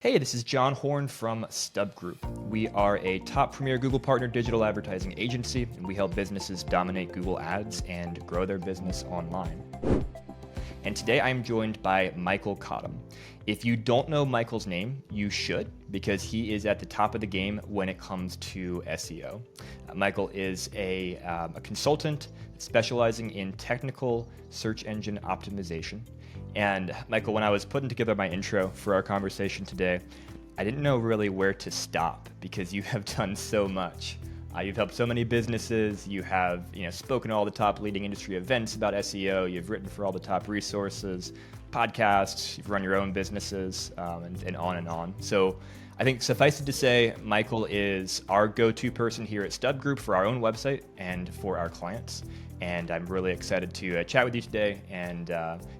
Hey, this is John Horn from Stub Group. We are a top premier Google partner digital advertising agency, and we help businesses dominate Google Ads and grow their business online. And today I'm joined by Michael Cottam. If you don't know Michael's name, you should, because he is at the top of the game when it comes to SEO. Michael is a consultant specializing in technical search engine optimization. And Michael, when I was putting together my intro for our conversation today, I didn't know really where to stop because you have done so much. You've helped so many businesses. You have, spoken at all the top leading industry events about SEO. You've written for all the top resources, podcasts. You've run your own businesses, and on and on. So I think suffice it to say, Michael is our go-to person here at Stub Group for our own website and for our clients. And I'm really excited to chat with you today and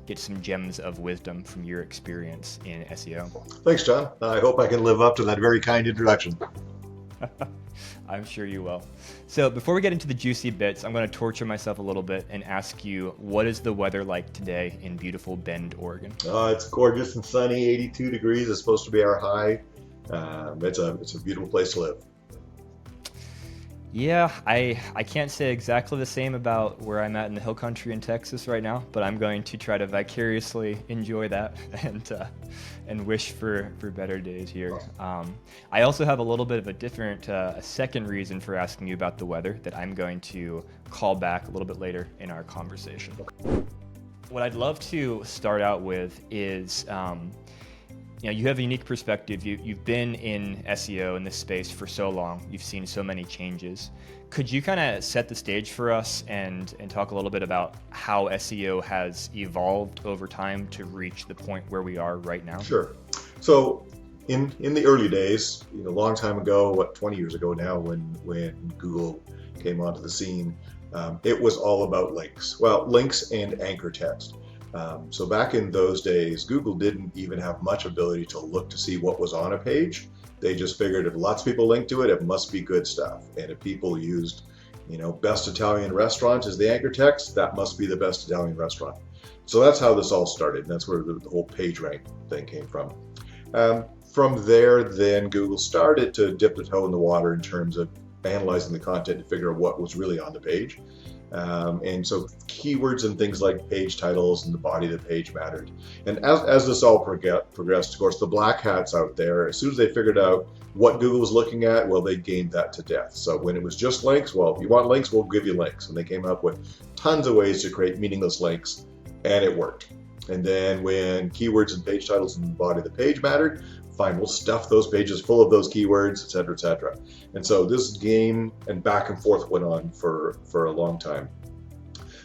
get some gems of wisdom from your experience in SEO. Thanks, John. I hope I can live up to that very kind introduction. I'm sure you will. So before we get into the juicy bits, I'm going to torture myself a little bit and ask you, what is the weather like today in beautiful Bend, Oregon? It's gorgeous and sunny, 82 degrees is supposed to be our high. It's a beautiful place to live. Yeah, I can't say exactly the same about where I'm at in the hill country in Texas right now, but I'm going to try to vicariously enjoy that and wish for better days here. I also have a little bit of a different, a second reason for asking you about the weather that I'm going to call back a little bit later in our conversation. What I'd love to start out with is, you have a unique perspective. You've been in SEO in this space for so long. You've seen so many changes. Could you kind of set the stage for us and talk a little bit about how SEO has evolved over time to reach the point where we are right now? Sure. So in the early days, a long time ago, 20 years ago now, when Google came onto the scene, it was all about links. Well, links and anchor text. So back in those days, Google didn't even have much ability to look to see what was on a page. They just figured if lots of people linked to it, it must be good stuff. And if people used, best Italian restaurant as the anchor text, that must be the best Italian restaurant. So that's how this all started. And that's where the whole page rank thing came from. From there, then Google started to dip the toe in the water in terms of analyzing the content to figure out what was really on the page. And so keywords and things like page titles and the body of the page mattered. And as this all progressed, of course, the black hats out there, as soon as they figured out what Google was looking at, well, they gained that to death. So when it was just links, well, if you want links, we'll give you links. And they came up with tons of ways to create meaningless links, and it worked. And then when keywords and page titles and the body of the page mattered, fine, we'll stuff those pages full of those keywords, et cetera, et cetera. And so this game and back and forth went on for a long time.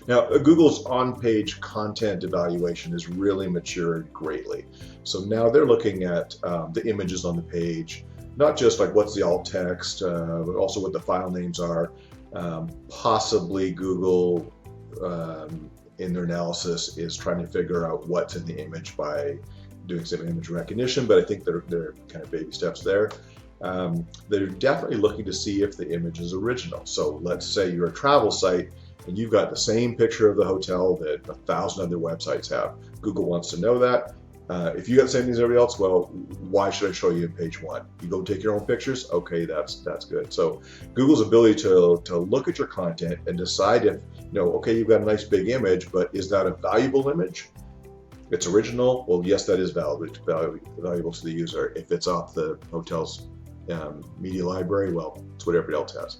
Now, Google's on-page content evaluation has really matured greatly. So now they're looking at the images on the page, not just like what's the alt text, but also what the file names are. Possibly Google, in their analysis, is trying to figure out what's in the image by doing some image recognition, but I think they're kind of baby steps there. They're definitely looking to see if the image is original. So let's say you're a travel site and you've got the same picture of the hotel that 1,000 other websites have. Google wants to know that. If you got the same thing as everybody else, well, why should I show you in page one? You go take your own pictures? Okay, that's good. So Google's ability to look at your content and decide if, okay, you've got a nice big image, but is that a valuable image? It's original. Well, yes, that is valuable to the user. If it's off the hotel's media library, well, it's what everybody else has.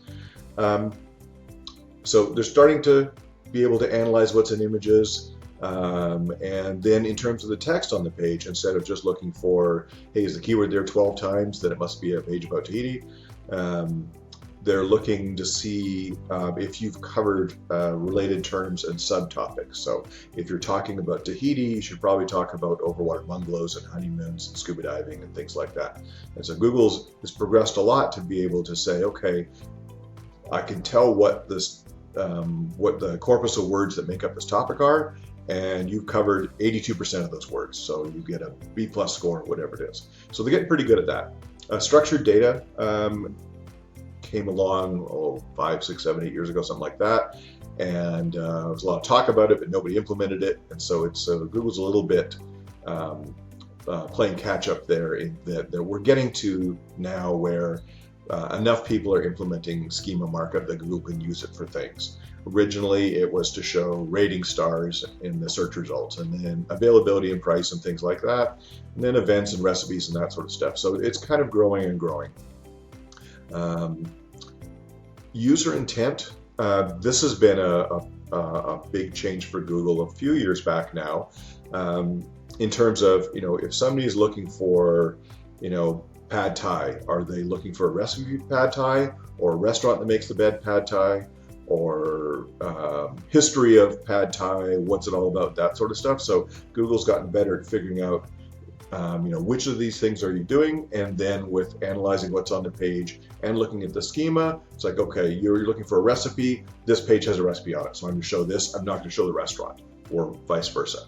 So they're starting to be able to analyze what's in images. And then in terms of the text on the page, instead of just looking for, hey, is the keyword there 12 times, then it must be a page about Tahiti. They're looking to see if you've covered related terms and subtopics. So if you're talking about Tahiti, you should probably talk about overwater bungalows and honeymoons and scuba diving and things like that. And so Google has progressed a lot to be able to say, okay, I can tell what the corpus of words that make up this topic are, and you've covered 82% of those words. So you get a B+ score, whatever it is. So they're getting pretty good at that. Structured data came along 5, 6, 7, 8 years ago, something like that, and there was a lot of talk about it, but nobody implemented it. And so Google's a little bit playing catch up there in that we're getting to now where enough people are implementing schema markup that Google can use it for things. Originally, it was to show rating stars in the search results, and then availability and price and things like that, and then events and recipes and that sort of stuff. So it's kind of growing and growing. User intent. This has been a big change for Google a few years back now, in terms of, if somebody is looking for, pad thai, are they looking for a recipe for pad thai, or a restaurant that makes the best pad thai, or history of pad thai, what's it all about, that sort of stuff. So Google's gotten better at figuring out which of these things are you doing, and then with analyzing what's on the page and looking at the schema, it's like, okay, you're looking for a recipe, this page has a recipe on it, so I'm going to show this, I'm not going to show the restaurant, or vice versa.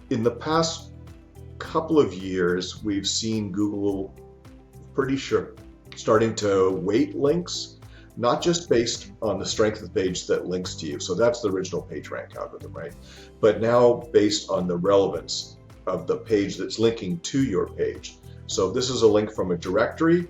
In the past couple of years, we've seen Google pretty sure starting to weight links, not just based on the strength of the page that links to you. So that's the original PageRank algorithm, right? But now based on the relevance of the page that's linking to your page. So if this is a link from a directory,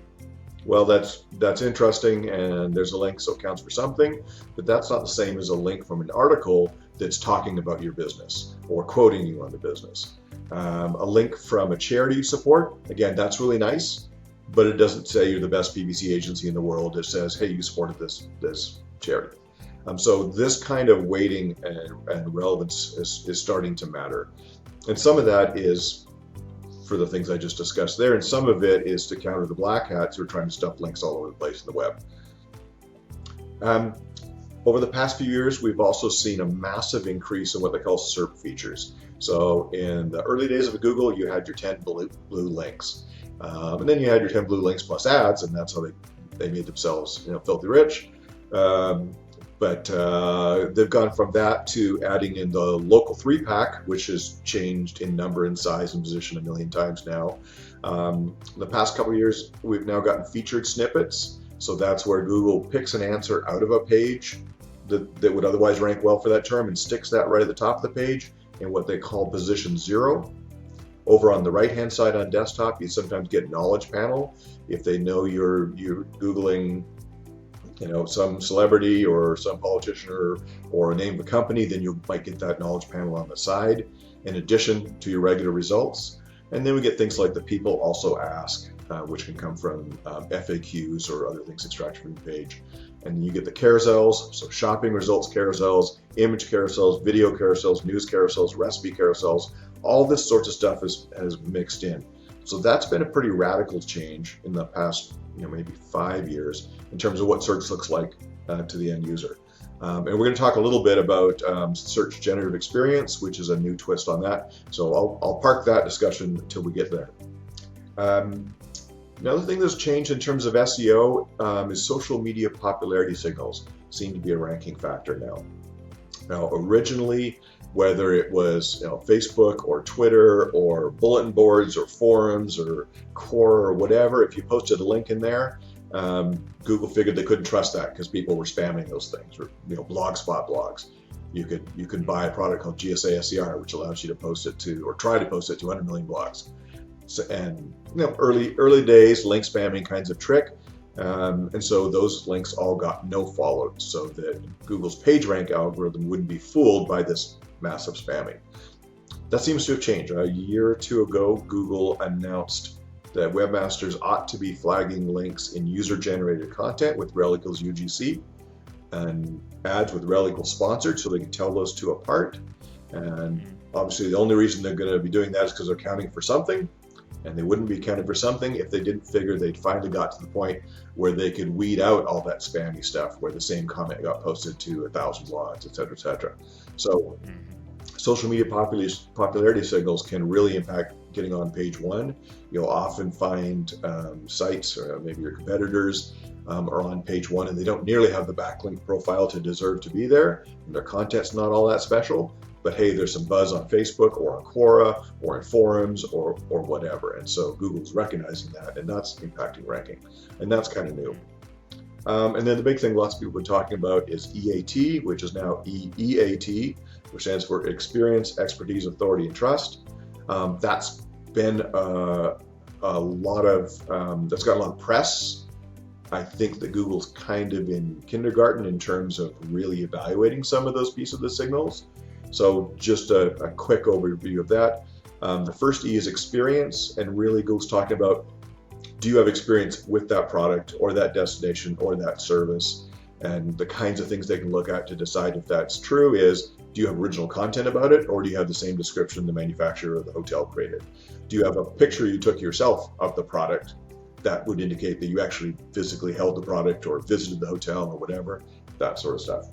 well, that's interesting, and there's a link, so it counts for something, but that's not the same as a link from an article that's talking about your business or quoting you on the business. A link from a charity you support, again, that's really nice, but it doesn't say you're the best PPC agency in the world. It says, hey, you supported this charity. So this kind of weighting and relevance is starting to matter. And some of that is for the things I just discussed there, and some of it is to counter the black hats who are trying to stuff links all over the place in the web. Over the past few years, we've also seen a massive increase in what they call SERP features. So in the early days of Google, you had your 10 blue links. And then you had your 10 blue links plus ads, and that's how they made themselves filthy rich. But they've gone from that to adding in the local 3-pack, which has changed in number and size and position a million times now. The past couple of years, we've now gotten featured snippets. So that's where Google picks an answer out of a page that would otherwise rank well for that term and sticks that right at the top of the page in what they call position 0. Over on the right-hand side on desktop, you sometimes get knowledge panel. If they know you're Googling, some celebrity or some politician or a name of a company, then you might get that knowledge panel on the side in addition to your regular results. And then we get things like the people also ask, which can come from FAQs or other things extracted from the page. And you get the carousels, so shopping results carousels, image carousels, video carousels, news carousels, recipe carousels. All this sorts of stuff has mixed in. So that's been a pretty radical change in the past, maybe 5 years in terms of what search looks like to the end user. And we're going to talk a little bit about search generative experience, which is a new twist on that. So I'll park that discussion until we get there. Another thing that's changed in terms of SEO is social media popularity signals seem to be a ranking factor now. Now, originally, whether it was Facebook or Twitter or bulletin boards or forums or Quora or whatever, if you posted a link in there, Google figured they couldn't trust that because people were spamming those things, or blogspot blogs. You could buy a product called GSA SER, which allows you to post it to, or try to post it to 100 million blogs. So, and early days link spamming kinds of trick. And so those links all got no followed, so that Google's PageRank algorithm wouldn't be fooled by this massive spamming. That seems to have changed. A year or two ago, Google announced that webmasters ought to be flagging links in user-generated content with rel equals UGC and ads with rel equals sponsored, so they can tell those two apart. And obviously the only reason they're going to be doing that is because they're counting for something. And they wouldn't be counting for something if they didn't figure they'd finally got to the point where they could weed out all that spammy stuff, where the same comment got posted to 1,000 blogs, et cetera, et cetera. So social media popularity signals can really impact getting on page 1. You'll often find sites, or maybe your competitors, are on page 1 and they don't nearly have the backlink profile to deserve to be there. And their content's not all that special. But hey, there's some buzz on Facebook or on Quora or in forums or whatever. And so Google's recognizing that, and that's impacting ranking. And that's kind of new. And then the big thing lots of people have been talking about is EAT, which is now EEAT, which stands for Experience, Expertise, Authority, and Trust. That's been a lot of, that's got a lot of press. I think that Google's kind of in kindergarten in terms of really evaluating some of those pieces of the signals. So just a quick overview of that. The first E is experience, and really Google's talking about, do you have experience with that product or that destination or that service? And the kinds of things they can look at to decide if that's true is, do you have original content about it, or do you have the same description the manufacturer or the hotel created? Do you have a picture you took yourself of the product that would indicate that you actually physically held the product or visited the hotel or whatever, that sort of stuff.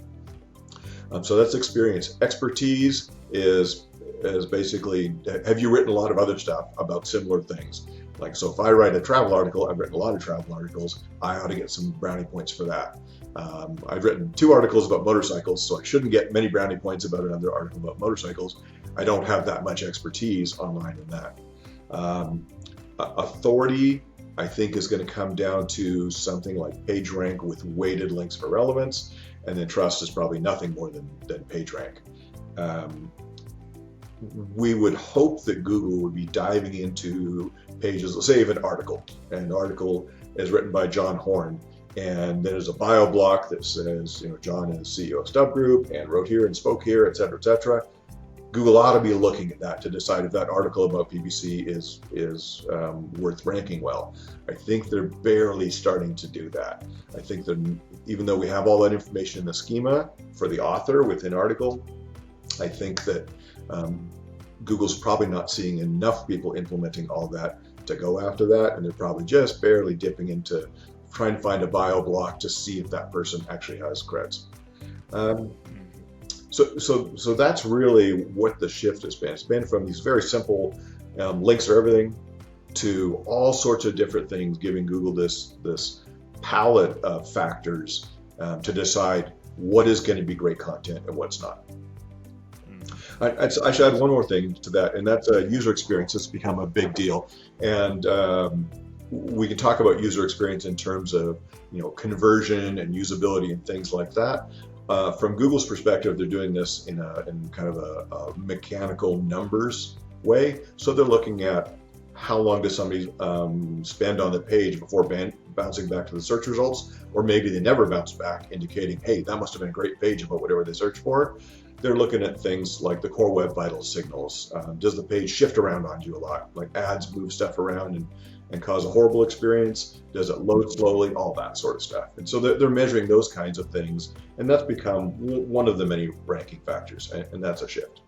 So that's experience. Expertise is basically, have you written a lot of other stuff about similar things? Like, so if I write a travel article, I've written a lot of travel articles, I ought to get some brownie points for that. I've written 2 articles about motorcycles, so I shouldn't get many brownie points about another article about motorcycles. I don't have that much expertise online in that. Authority, I think, is going to come down to something like PageRank with weighted links for relevance, and then trust is probably nothing more than PageRank. We would hope that Google would be diving into pages, let's say of an article, and the article is written by John Horn, and there's a bio block that says, you know, John is CEO of Stub Group and wrote here and spoke here, et cetera, et cetera. Google ought to be looking at that to decide if that article about PPC is worth ranking well. I think they're barely starting to do that. I think that even though we have all that information in the schema for the author within article, I think that Google's probably not seeing enough people implementing all that to go after that, and they're probably just barely dipping into trying to find a bio block to see if that person actually has creds. So that's really what the shift has been. It's been from these very simple links for everything to all sorts of different things, giving Google this palette of factors to decide what is going to be great content and what's not. I should add one more thing to that, and that's user experience. It's become a big deal, and we can talk about user experience in terms of, you know, conversion and usability and things like that. From Google's perspective, they're doing this in kind of a mechanical numbers way. So they're looking at how long does somebody spend on the page before bouncing back to the search results, or maybe they never bounce back, indicating, hey, that must have been a great page about whatever they searched for. They're looking at things like the core web vital signals. Does the page shift around on you a lot? Like ads move stuff around and cause a horrible experience? Does it load slowly? All that sort of stuff. And so they're measuring those kinds of things, and that's become one of the many ranking factors, and that's a shift.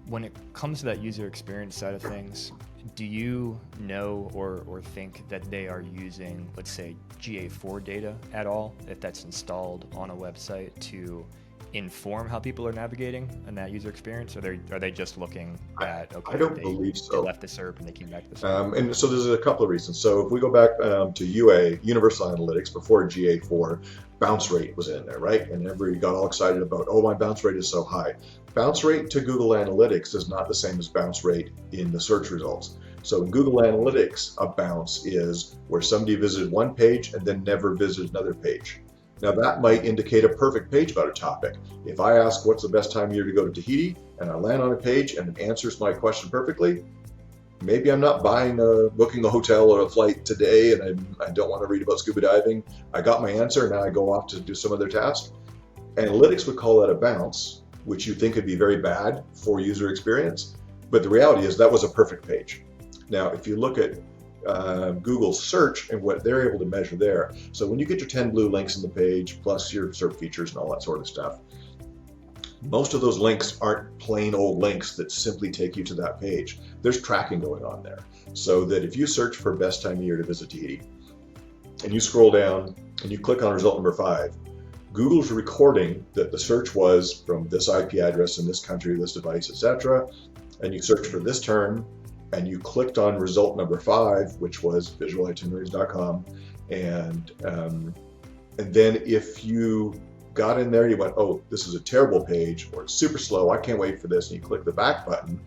When it comes to that user experience side of things, do you know or think that they are using, let's say, GA4 data at all, if that's installed on a website, to inform how people are navigating in that user experience? Or are they just looking at, okay, I don't believe so. They left the SERP and they came back to the SERP? And so there's a couple of reasons. So if we go back to UA, Universal Analytics, before GA4, bounce rate was in there, right? And everybody got all excited about, oh, my bounce rate is so high. Bounce rate to Google Analytics is not the same as bounce rate in the search results. So in Google Analytics, a bounce is where somebody visited one page and then never visited another page. Now that might indicate a perfect page about a topic. If I ask what's the best time of year to go to Tahiti, and I land on a page and it answers my question perfectly, maybe I'm not booking a hotel or a flight today, and I don't want to read about scuba diving. I got my answer, now I go off to do some other task. Analytics would call that a bounce, which you think would be very bad for user experience, but the reality is that was a perfect page. Now, if you look at Google search and what they're able to measure there. So when you get your 10 blue links in the page, plus your SERP features and all that sort of stuff, most of those links aren't plain old links that simply take you to that page. There's tracking going on there. So that if you search for best time of year to visit Tahiti, and you scroll down and you click on result number 5, Google's recording that the search was from this IP address in this country, this device, etc., and you search for this term, and you clicked on result number 5, which was visualitineraries.com, and then if you got in there, you went, oh, this is a terrible page, or it's super slow, I can't wait for this, and you click the back button,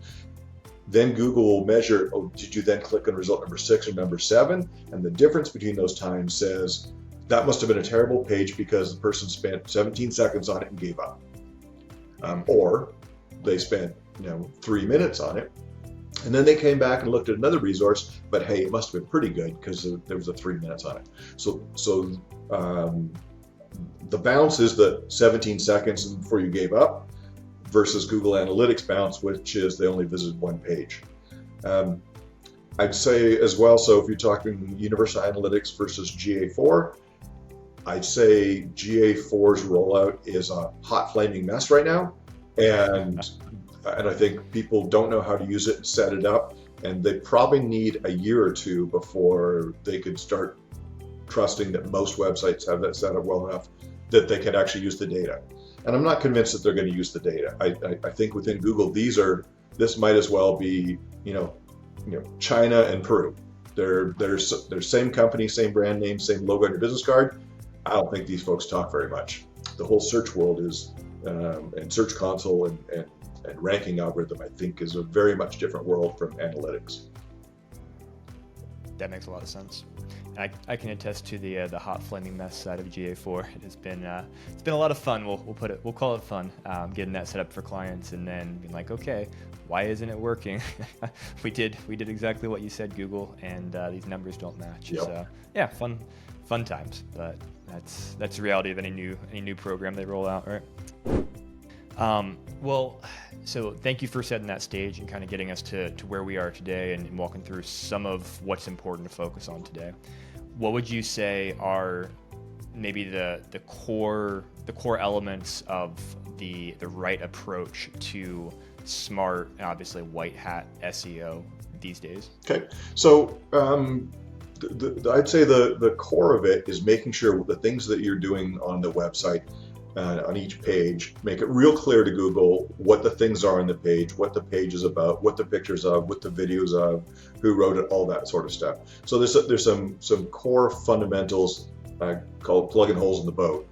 then Google will measure, oh, did you then click on result number 6 or number 7? And the difference between those times says, that must have been a terrible page because the person spent 17 seconds on it and gave up. Or they spent 3 minutes on it And then they came back and looked at another resource, but hey, it must have been pretty good because there was a 3 minutes on it. So the bounce is the 17 seconds before you gave up versus Google Analytics bounce, which is they only visited 1 page. I'd say as well, so if you're talking Universal Analytics versus GA4, I'd say GA4's rollout is a hot flaming mess right now. And I think people don't know how to use it and set it up, and they probably need a year or 2 before they could start trusting that most websites have that set up well enough that they can actually use the data. And I'm not convinced that they're going to use the data. I think within Google, this might as well be, China and Peru. They're same company, same brand name, same logo on your business card. I don't think these folks talk very much. The whole search world is, and Search Console and ranking algorithm, I think, is a very much different world from analytics. That makes a lot of sense. I can attest to the hot flaming mess side of GA4. It's been a lot of fun. We'll call it fun, getting that set up for clients, and then being like, okay, why isn't it working? we did exactly what you said, Google, and these numbers don't match. Yep. So yeah, fun times. But that's the reality of any new program they roll out, right? Well, so thank you for setting that stage and kind of getting us to where we are today and walking through some of what's important to focus on today. What would you say are maybe the core elements of the right approach to smart and obviously white hat SEO these days? Okay, so I'd say the core of it is making sure the things that you're doing on the website, on each page, make it real clear to Google what the things are on the page, what the page is about, what the pictures of, what the videos of, who wrote it, all that sort of stuff. So there's some core fundamentals called plugging holes in the boat.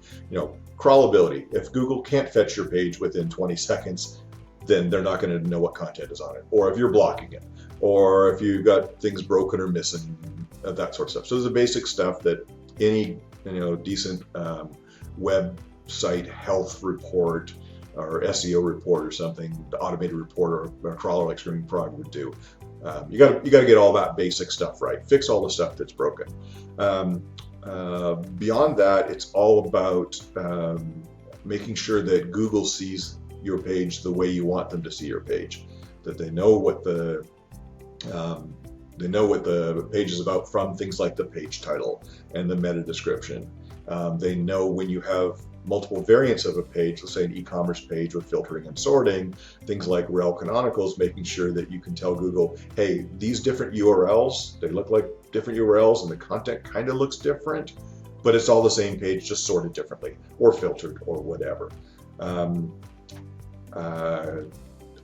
Crawlability. If Google can't fetch your page within 20 seconds, then they're not going to know what content is on it, or if you're blocking it, or if you've got things broken or missing, that sort of stuff. So there's the basic stuff that any decent website health report or SEO report or something, the automated report or a crawler like Screaming Frog would do. You got to get all that basic stuff right. Fix all the stuff that's broken. Beyond that, it's all about making sure that Google sees your page the way you want them to see your page. That they know what the page is about from things like the page title and the meta description. They know when you have multiple variants of a page, let's say an e-commerce page with filtering and sorting, things like rel canonicals, making sure that you can tell Google, hey, these different URLs, they look like different URLs and the content kind of looks different, but it's all the same page, just sorted differently or filtered or whatever.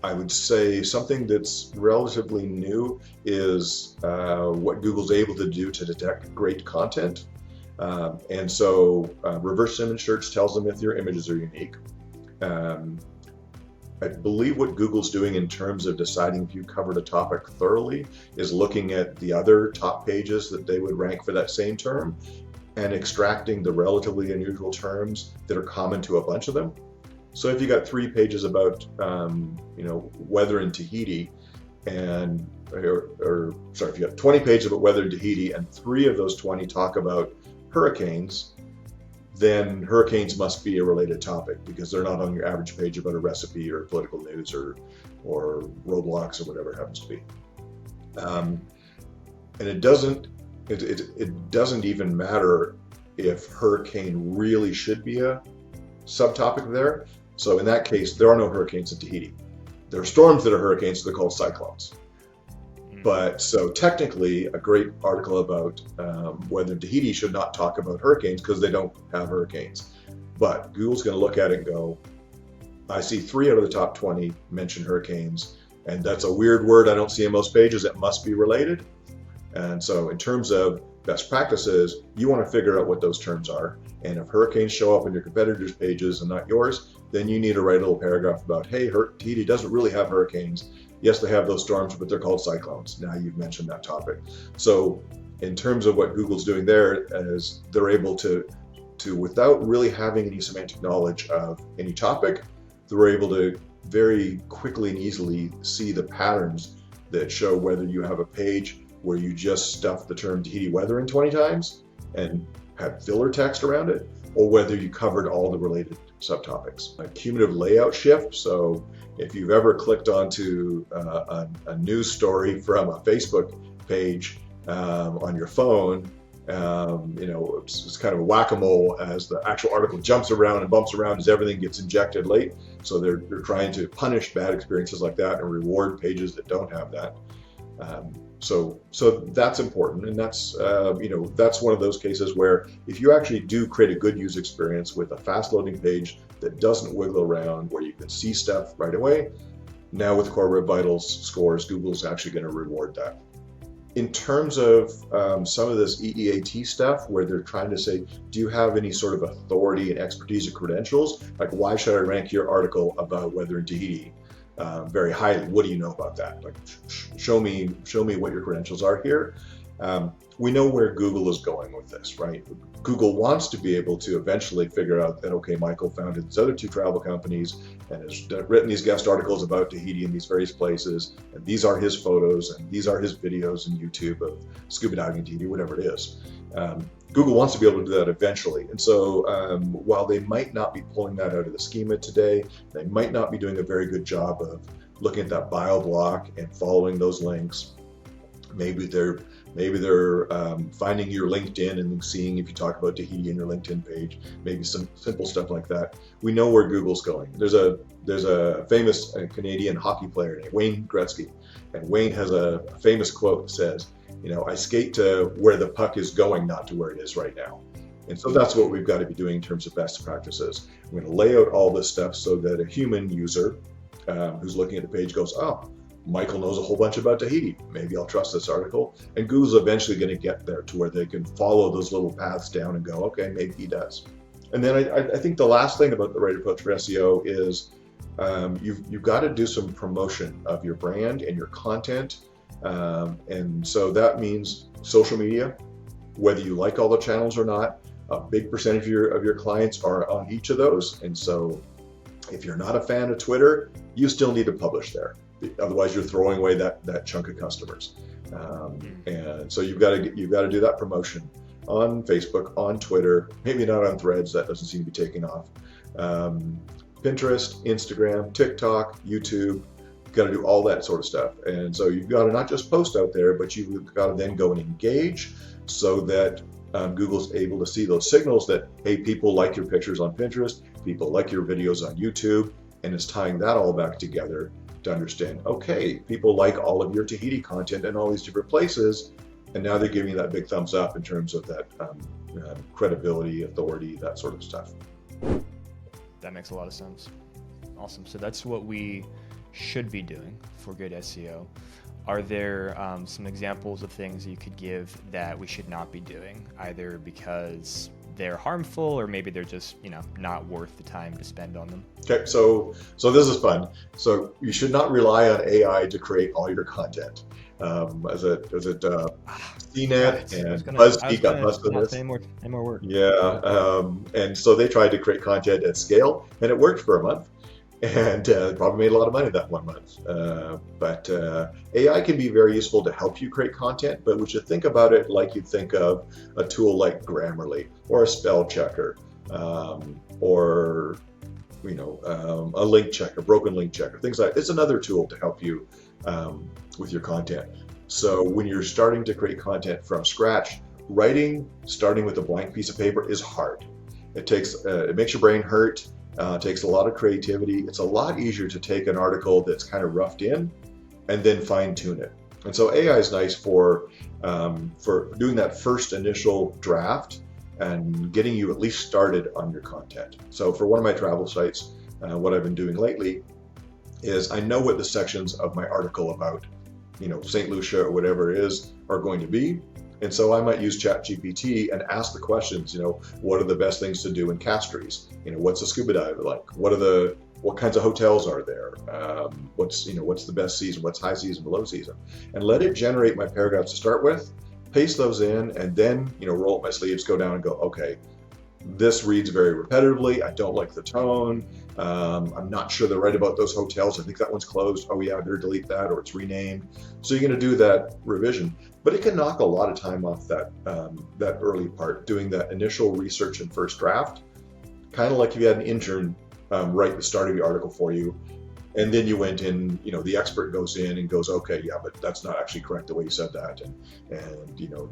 I would say something that's relatively new is what Google's able to do to detect great content. And so reverse image search tells them if your images are unique. I believe what Google's doing in terms of deciding if you covered a topic thoroughly is looking at the other top pages that they would rank for that same term and extracting the relatively unusual terms that are common to a bunch of them. So if you got 3 pages about, weather in Tahiti, if you got 20 pages about weather in Tahiti and 3 of those 20 talk about hurricanes, then hurricanes must be a related topic because they're not on your average page about a recipe or political news or Roblox or whatever it happens to be. And it doesn't even matter if hurricane really should be a subtopic there. So in that case, there are no hurricanes in Tahiti. There are storms that are hurricanes, so they're called cyclones. But so technically, a great article about weather in Tahiti should not talk about hurricanes because they don't have hurricanes. But Google's going to look at it and go, I see 3 out of the top 20 mention hurricanes, and that's a weird word I don't see in most pages. It must be related. And so in terms of best practices, you want to figure out what those terms are. And if hurricanes show up on your competitors' pages and not yours, then you need to write a little paragraph about, hey, Tahiti doesn't really have hurricanes. Yes, they have those storms, but they're called cyclones. Now you've mentioned that topic. So in terms of what Google's doing there, is they're able to without really having any semantic knowledge of any topic, they're able to very quickly and easily see the patterns that show whether you have a page where you just stuff the term Tahiti weather in 20 times and had filler text around it, or whether you covered all the related subtopics. A cumulative layout shift. So if you've ever clicked onto a news story from a Facebook page on your phone, it's kind of a whack-a-mole as the actual article jumps around and bumps around as everything gets injected late. So they're trying to punish bad experiences like that and reward pages that don't have that. So that's important, and that's that's one of those cases where if you actually do create a good user experience with a fast loading page that doesn't wiggle around, where you can see stuff right away, now with Core Web Vitals scores, Google's actually going to reward that. In terms of some of this EEAT stuff, where they're trying to say, do you have any sort of authority and expertise or credentials? Like, why should I rank your article about weather in Tahiti very highly? What do you know about that? Like, show me what your credentials are here. We know where Google is going with this, right? Google wants to be able to eventually figure out that, okay, Michael founded these other 2 travel companies and has written these guest articles about Tahiti in these various places, and these are his photos, and these are his videos on YouTube of scuba diving in Tahiti, whatever it is. Google wants to be able to do that eventually. And so while they might not be pulling that out of the schema today, they might not be doing a very good job of looking at that bio block and following those links. Maybe they're finding your LinkedIn and seeing if you talk about Tahiti in your LinkedIn page, maybe some simple stuff like that. We know where Google's going. There's a famous Canadian hockey player named Wayne Gretzky, and Wayne has a famous quote that says, I skate to where the puck is going, not to where it is right now. And so that's what we've got to be doing in terms of best practices. We're going to lay out all this stuff so that a human user who's looking at the page goes, oh, Michael knows a whole bunch about Tahiti. Maybe I'll trust this article. And Google's eventually going to get there to where they can follow those little paths down and go, okay, maybe he does. And then I think the last thing about the right approach for SEO is you've got to do some promotion of your brand and your content. And so that means social media, whether you like all the channels or not. A big percentage of your clients are on each of those. And so if you're not a fan of Twitter, you still need to publish there. Otherwise, you're throwing away that chunk of customers. And so you've got to do that promotion on Facebook, on Twitter, maybe not on Threads. That doesn't seem to be taking off. Pinterest, Instagram, TikTok, YouTube. You've got to do all that sort of stuff. And so you've got to not just post out there, but you've got to then go and engage so that Google's able to see those signals that, hey, people like your pictures on Pinterest, people like your videos on YouTube, and it's tying that all back together to understand, okay, people like all of your Tahiti content in all these different places, and now they're giving you that big thumbs up in terms of that credibility, authority, that sort of stuff. That makes a lot of sense. Awesome. So that's what we should be doing for good SEO. Are there some examples of things you could give that we should not be doing, either because they're harmful or maybe they're just not worth the time to spend on them? Okay, so this is fun. So you should not rely on AI to create all your content. As it CNET and BuzzFeed got busted this. Any more work. Yeah, and so they tried to create content at scale, and it worked for a month, and probably made a lot of money that 1 month. But AI can be very useful to help you create content, but we should think about it like you think of a tool like Grammarly or a spell checker, or a link checker, broken link checker, things like that. It's another tool to help you with your content. So when you're starting to create content from scratch, starting with a blank piece of paper is hard. It makes your brain hurt. Takes a lot of creativity. It's a lot easier to take an article that's kind of roughed in and then fine tune it. And so AI is nice for doing that first initial draft and getting you at least started on your content. So for one of my travel sites, what I've been doing lately is I know what the sections of my article about, St. Lucia or whatever it is, are going to be. And so I might use ChatGPT and ask the questions, what are the best things to do in Castries? What's a scuba dive like? What kinds of hotels are there? What's the best season? What's high season, low season? And let it generate my paragraphs to start with, paste those in, and then, roll up my sleeves, go down and go, okay, this reads very repetitively. I don't like the tone. I'm not sure they're right about those hotels. I think that one's closed. Oh yeah, I better delete that, or it's renamed. So you're going to do that revision, but it can knock a lot of time off that early part, doing that initial research and first draft. Kind of like if you had an intern write the start of your article for you, and then you went in, the expert goes in and goes, okay, yeah, but that's not actually correct the way you said that, and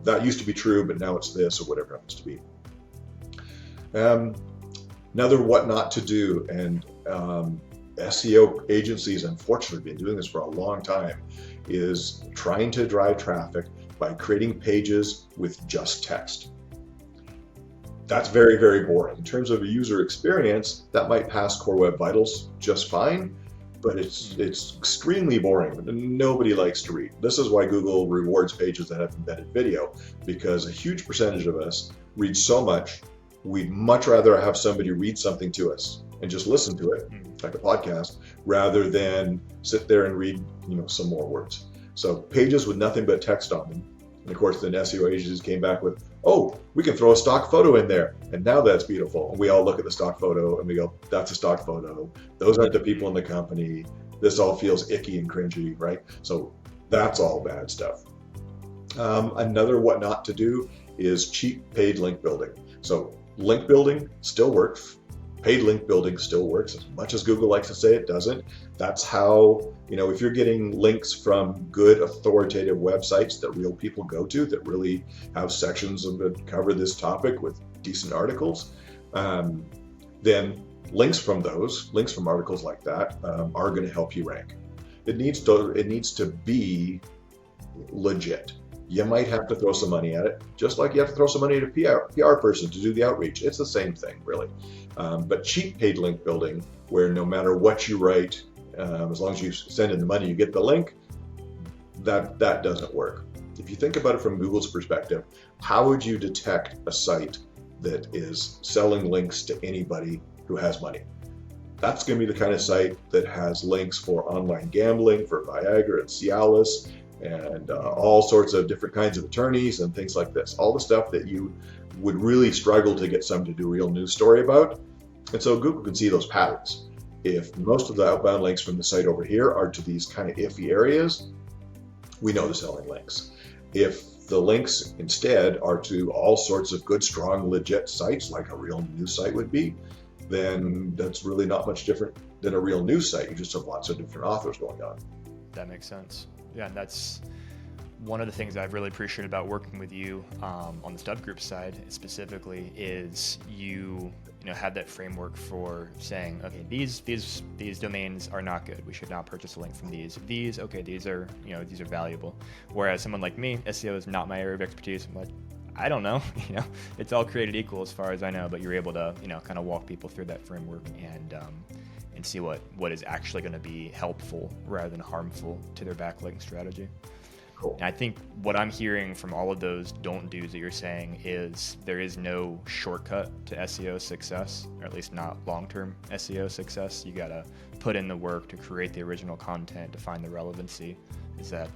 that used to be true, but now it's this, or whatever it happens to be. Another what not to do, and SEO agencies, unfortunately, have been doing this for a long time, is trying to drive traffic by creating pages with just text. That's very, very boring. In terms of a user experience, that might pass Core Web Vitals just fine, but it's extremely boring. Nobody likes to read. This is why Google rewards pages that have embedded video, because a huge percentage of us read so much. We'd much rather have somebody read something to us and just listen to it, like a podcast, rather than sit there and read, some more words. So pages with nothing but text on them. And of course, then SEO agencies came back with, oh, we can throw a stock photo in there, and now that's beautiful. And we all look at the stock photo and we go, that's a stock photo. Those aren't the people in the company. This all feels icky and cringy, right? So that's all bad stuff. Another what not to do is cheap paid link building. So link building still works. Paid link building still works. As much as Google likes to say it doesn't. That's how, if you're getting links from good authoritative websites that real people go to, that really have sections that cover this topic with decent articles, then links from articles like that are going to help you rank. It needs to be legit. You might have to throw some money at it, just like you have to throw some money at a PR person to do the outreach. It's the same thing, really. But cheap paid link building, where no matter what you write, as long as you send in the money, you get the link, that doesn't work. If you think about it from Google's perspective, how would you detect a site that is selling links to anybody who has money? That's going to be the kind of site that has links for online gambling, for Viagra and Cialis, and all sorts of different kinds of attorneys and things like this. All the stuff that you would really struggle to get someone to do a real news story about. And so Google can see those patterns. If most of the outbound links from the site over here are to these kind of iffy areas, we know they're selling links. If the links instead are to all sorts of good, strong, legit sites, like a real news site would be, then that's really not much different than a real news site. You just have lots of different authors going on. That makes sense. Yeah, that's one of the things I've really appreciated about working with you on the Stub Group side specifically is you have that framework for saying, okay, these domains are not good. We should not purchase a link from these. These are valuable. Whereas someone like me, SEO is not my area of expertise. I'm like, I don't know, it's all created equal as far as I know, but you're able to, kind of walk people through that framework and see what is actually going to be helpful rather than harmful to their backlink strategy. Cool. And I think what I'm hearing from all of those don't do's that you're saying is there is no shortcut to SEO success, or at least not long-term SEO success. You got to put in the work to create the original content, to find the relevancy. Is that?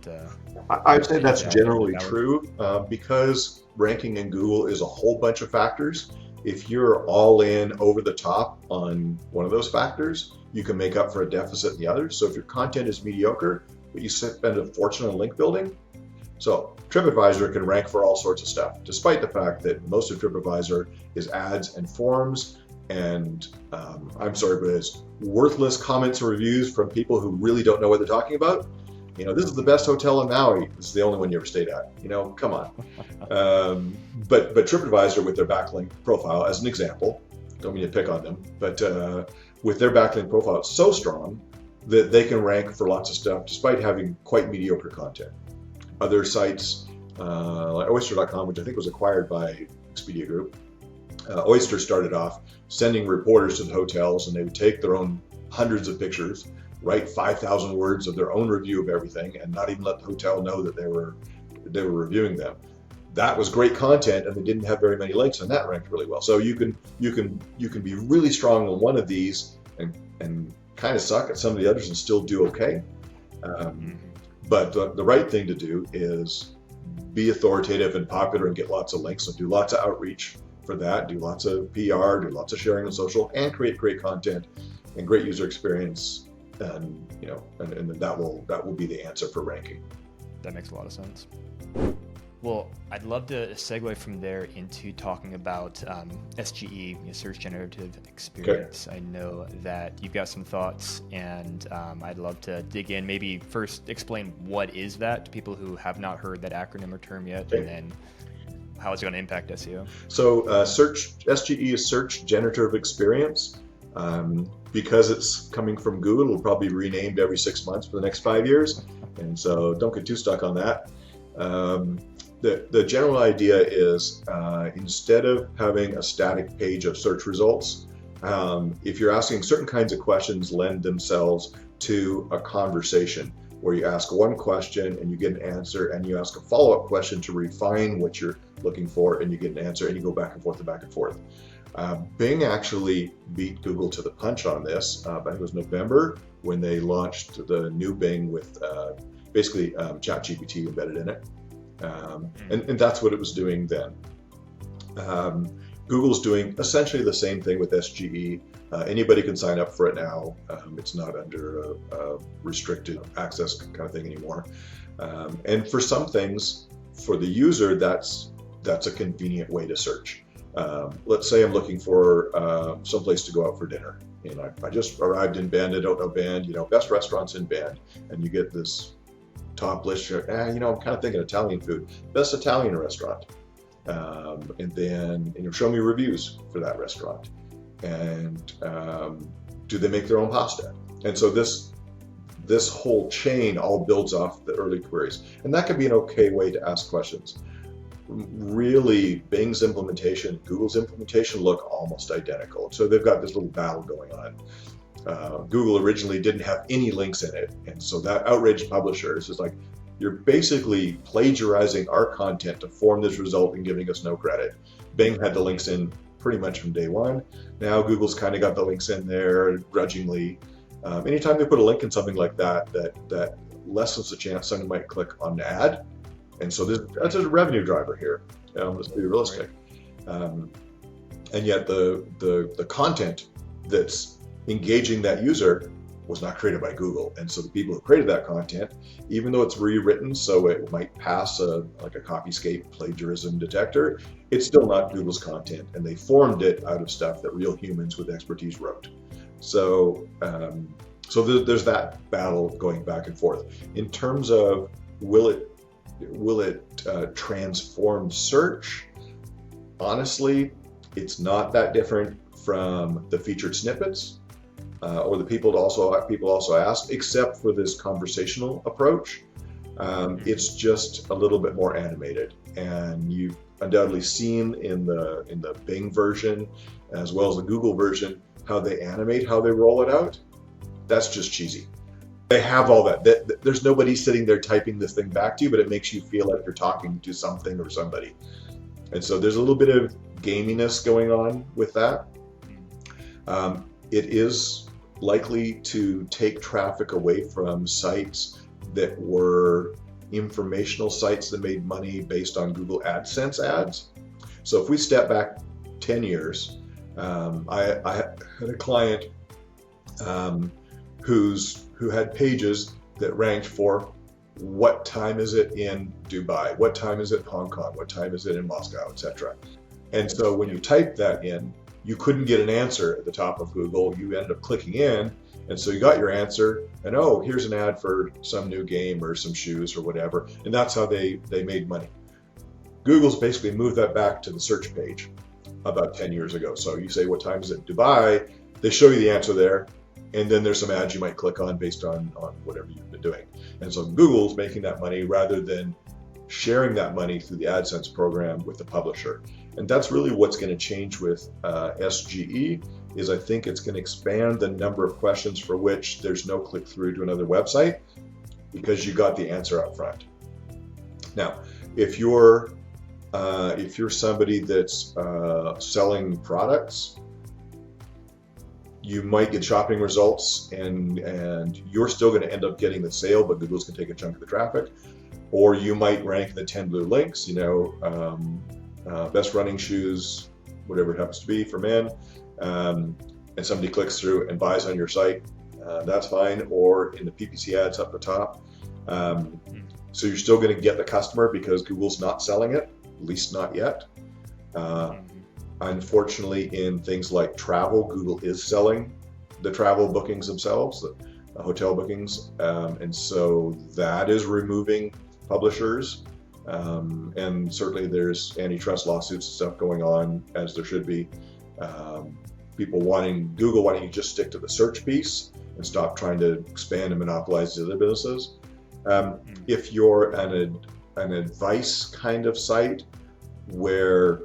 I'd say that's generally true because ranking in Google is a whole bunch of factors. If you're all in over the top on one of those factors, you can make up for a deficit in the others. So if your content is mediocre, but you spend a fortune on link building, so TripAdvisor can rank for all sorts of stuff, despite the fact that most of TripAdvisor is ads and forums, and I'm sorry, but it's worthless comments and reviews from people who really don't know what they're talking about. This is the best hotel in Maui. This is the only one you ever stayed at. Come on. But TripAdvisor with their backlink profile, as an example, don't mean to pick on them, but with their backlink profile, it's so strong that they can rank for lots of stuff despite having quite mediocre content. Other sites, like Oyster.com, which I think was acquired by Expedia Group, Oyster started off sending reporters to the hotels, and they would take their own hundreds of pictures, write 5,000 words of their own review of everything, and not even let the hotel know that they were reviewing them. That was great content, and they didn't have very many links, and that ranked really well. So you can be really strong on one of these and kind of suck at some of the others and still do okay. But the right thing to do is be authoritative and popular and get lots of links and do lots of outreach for that, do lots of PR, do lots of sharing on social, and create great content and great user experience, and and that will be the answer for ranking. That makes a lot of sense. Well, I'd love to segue from there into talking about SGE, Search Generative Experience. Okay. I know that you've got some thoughts, and I'd love to dig in. Maybe first explain what is that to people who have not heard that acronym or term yet, okay. And then how it's going to impact SEO. So SGE is Search Generative Experience. Because it's coming from Google, it'll probably be renamed every 6 months for the next 5 years. And so don't get too stuck on that. The general idea is instead of having a static page of search results, if you're asking certain kinds of questions lend themselves to a conversation where you ask one question and you get an answer, and you ask a follow-up question to refine what you're looking for, and you get an answer, and you go back and forth and back and forth. Bing actually beat Google to the punch on this. I think it was November when they launched the new Bing with basically ChatGPT embedded in it. And that's what it was doing then. Google's doing essentially the same thing with SGE. Anybody can sign up for it now. It's not under a restricted access kind of thing anymore. And for some things, for the user, that's a convenient way to search. Let's say I'm looking for someplace to go out for dinner. I just arrived in Bend. I don't know Bend. Best restaurants in Bend, and you get this top list. I'm kind of thinking Italian food. Best Italian restaurant, and then show me reviews for that restaurant, and do they make their own pasta? And so this whole chain all builds off the early queries, and that can be an okay way to ask questions. Really, Bing's implementation, Google's implementation look almost identical. So they've got this little battle going on. Google originally didn't have any links in it, and so that outraged publishers. Is like, you're basically plagiarizing our content to form this result and giving us no credit. Bing had the links in pretty much from day one. Now Google's kind of got the links in there grudgingly. Anytime they put a link in something like that lessens the chance someone might click on an ad. And so that's a revenue driver here. Let's be realistic. And yet the content that's engaging that user was not created by Google. And so the people who created that content, even though it's rewritten so it might pass a Copyscape plagiarism detector, it's still not Google's content. And they formed it out of stuff that real humans with expertise wrote. So there's that battle going back and forth. In terms of will it transform search? Honestly, it's not that different from the featured snippets or the people also ask, except for this conversational approach. It's just a little bit more animated, and you've undoubtedly seen in the Bing version as well as the Google version how they animate, how they roll it out. That's just cheesy. They have all that. There's nobody sitting there typing this thing back to you, but it makes you feel like you're talking to something or somebody. And so there's a little bit of gaminess going on with that. It is likely to take traffic away from sites that were informational sites that made money based on Google AdSense ads. So if we step back 10 years, I had a client who had pages that ranked for what time is it in Dubai, what time is it in Hong Kong, what time is it in Moscow, etc. And so when you type that in, you couldn't get an answer at the top of Google. You ended up clicking in, and so you got your answer, and oh, here's an ad for some new game or some shoes or whatever, and that's how they made money. Google's basically moved that back to the search page about 10 years ago. So you say, what time is it in Dubai? They show you the answer there, and then there's some ads you might click on based on whatever you've been doing. And so Google's making that money rather than sharing that money through the AdSense program with the publisher. And that's really what's going to change with SGE, is I think it's going to expand the number of questions for which there's no click through to another website because you got the answer up front. Now, if you're somebody that's selling products, you might get shopping results and you're still going to end up getting the sale, but Google's going to take a chunk of the traffic. Or you might rank in the 10 blue links, best running shoes whatever it happens to be for men, and somebody clicks through and buys on your site, that's fine. Or in the PPC ads up the top. So you're still going to get the customer because Google's not selling it, at least not yet. Unfortunately, in things like travel, Google is selling the travel bookings themselves, the hotel bookings, and so that is removing publishers. And certainly there's antitrust lawsuits and stuff going on, as there should be. Google wanting to just stick to the search piece and stop trying to expand and monopolize the other businesses. If you're an advice kind of site where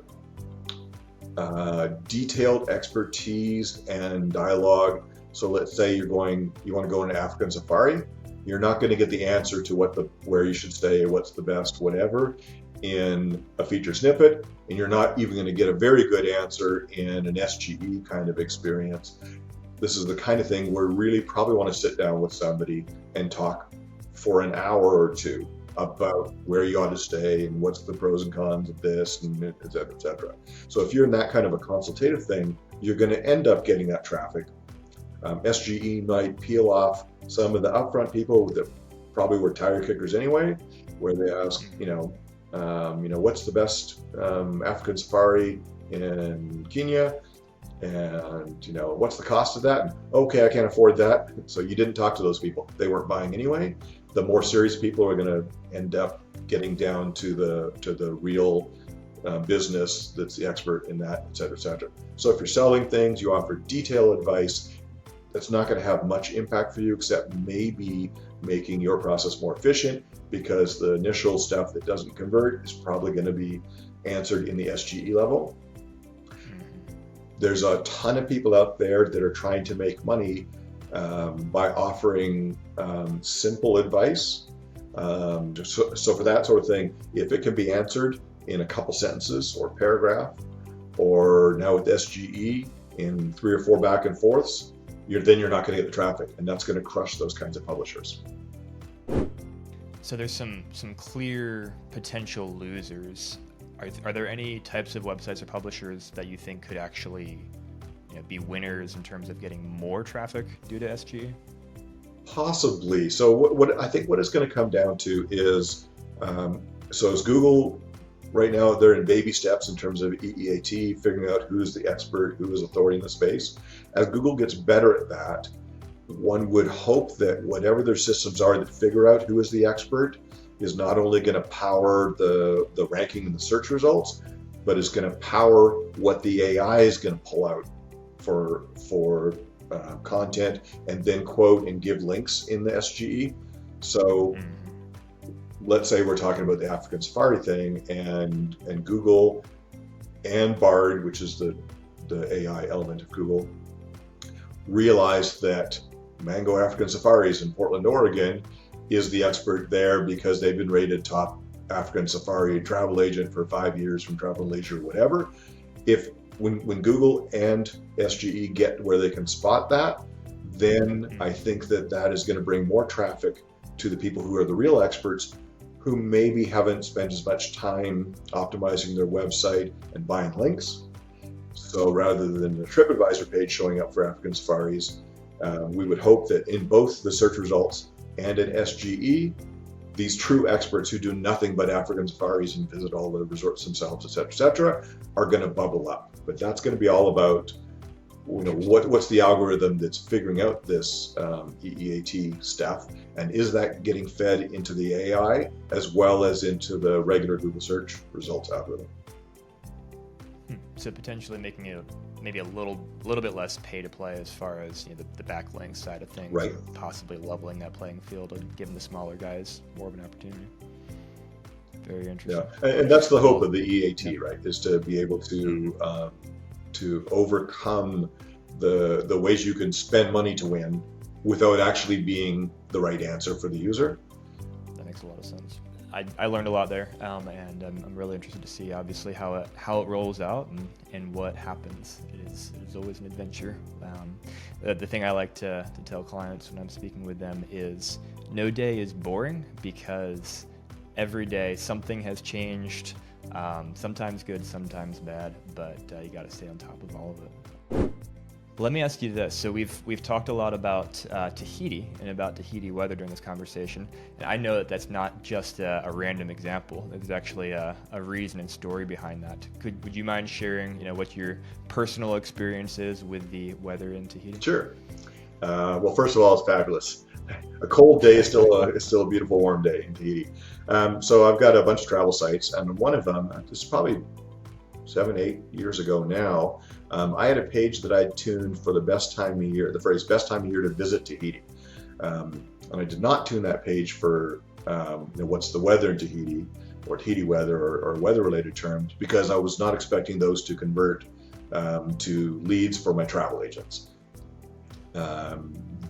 detailed expertise and dialogue, so let's say you want to go into African safari, you're not going to get the answer to where you should stay, what's the best, whatever, in a feature snippet, and you're not even going to get a very good answer in an SGE kind of experience. This is the kind of thing where you really probably want to sit down with somebody and talk for an hour or two about where you ought to stay and what's the pros and cons of this, and et cetera, et cetera. So if you're in that kind of a consultative thing, you're going to end up getting that traffic. SGE might peel off some of the upfront people that probably were tire kickers anyway, where they ask, what's the best African safari in Kenya, and what's the cost of that? And, okay, I can't afford that. So you didn't talk to those people; they weren't buying anyway. The more serious people are going to end up getting down to the real business that's the expert in that, et cetera, et cetera. So if you're selling things, you offer detailed advice. That's not going to have much impact for you, except maybe making your process more efficient, because the initial stuff that doesn't convert is probably going to be answered in the SGE level. There's a ton of people out there that are trying to make money by offering simple advice. So for that sort of thing, if it can be answered in a couple sentences or paragraph, or now with SGE in 3 or 4 back and forths, then you're not going to get the traffic, and that's going to crush those kinds of publishers. So there's some clear potential losers. Are there any types of websites or publishers that you think could actually be winners in terms of getting more traffic due to SGE? Possibly. So what I think what it's going to come down to is, so as Google right now, they're in baby steps in terms of EEAT, figuring out who's the expert, who is authority in the space. As Google gets better at that, one would hope that whatever their systems are that figure out who is the expert is not only going to power the ranking and the search results, but is going to power what the AI is going to pull out for content and then quote and give links in the SGE. So let's say we're talking about the African safari thing, and Google and Bard, which is the AI element of Google, realized that Mango African Safaris in Portland, Oregon is the expert there because they've been rated top African safari travel agent for 5 years from Travel and Leisure, whatever. When Google and SGE get where they can spot that, then I think that is going to bring more traffic to the people who are the real experts, who maybe haven't spent as much time optimizing their website and buying links. So rather than the TripAdvisor page showing up for African safaris, we would hope that in both the search results and in SGE, these true experts who do nothing but African safaris and visit all the resorts themselves, et cetera, are going to bubble up. But that's going to be all about, what's the algorithm that's figuring out this EEAT stuff, and is that getting fed into the AI as well as into the regular Google search results algorithm? So potentially making it maybe a little bit less pay to play as far as the backlink side of things, right? Possibly leveling that playing field and giving the smaller guys more of an opportunity. Very interesting. Yeah, and that's the hope of the EAT, right? Is to be able to overcome the ways you can spend money to win without actually being the right answer for the user. That makes a lot of sense. I learned a lot there, and I'm really interested to see obviously how it rolls out and what happens. It is always an adventure. The thing I like to tell clients when I'm speaking with them is no day is boring, because every day something has changed, sometimes good, sometimes bad, but you got to stay on top of all of it. Let me ask you this. So we've talked a lot about Tahiti and about Tahiti weather during this conversation, and I know that that's not just a random example. There's actually a reason and story behind that. Would you mind sharing, what your personal experience is with the weather in Tahiti? Sure. Well, first of all, it's fabulous. A cold day is still a beautiful warm day in Tahiti. So I've got a bunch of travel sites, and one of them, this is probably 7-8 years ago now, I had a page that I'd tuned for the best time of year, the phrase best time of year to visit Tahiti. And I did not tune that page for what's the weather in Tahiti, or Tahiti weather, or weather-related terms, because I was not expecting those to convert to leads for my travel agents.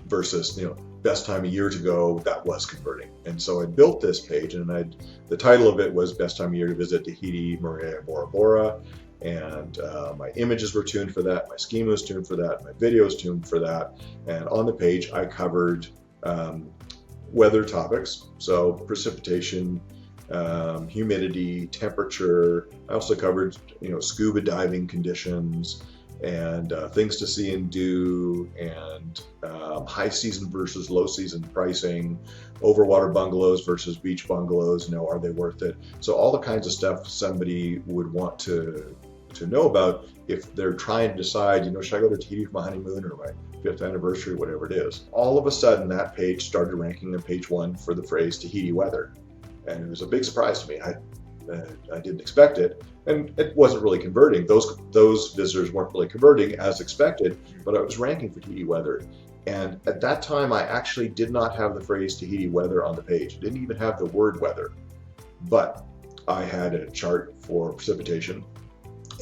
Versus, best time of year to go, that was converting. And so I built this page, and the title of it was best time of year to visit Tahiti, Moorea, Bora Bora. And my images were tuned for that, my schema was tuned for that, my video was tuned for that. And on the page, I covered weather topics, so precipitation, humidity, temperature. I also covered, scuba diving conditions, and things to see and do, and high season versus low season pricing, overwater bungalows versus beach bungalows, are they worth it? So all the kinds of stuff somebody would want to know about if they're trying to decide, should I go to Tahiti for my honeymoon or my 5th anniversary, whatever it is. All of a sudden, that page started ranking on page 1 for the phrase Tahiti weather. And it was a big surprise to me. I didn't expect it, and it wasn't really converting. Those visitors weren't really converting as expected, but I was ranking for Tahiti weather. And at that time, I actually did not have the phrase Tahiti weather on the page. I didn't even have the word weather, but I had a chart for precipitation,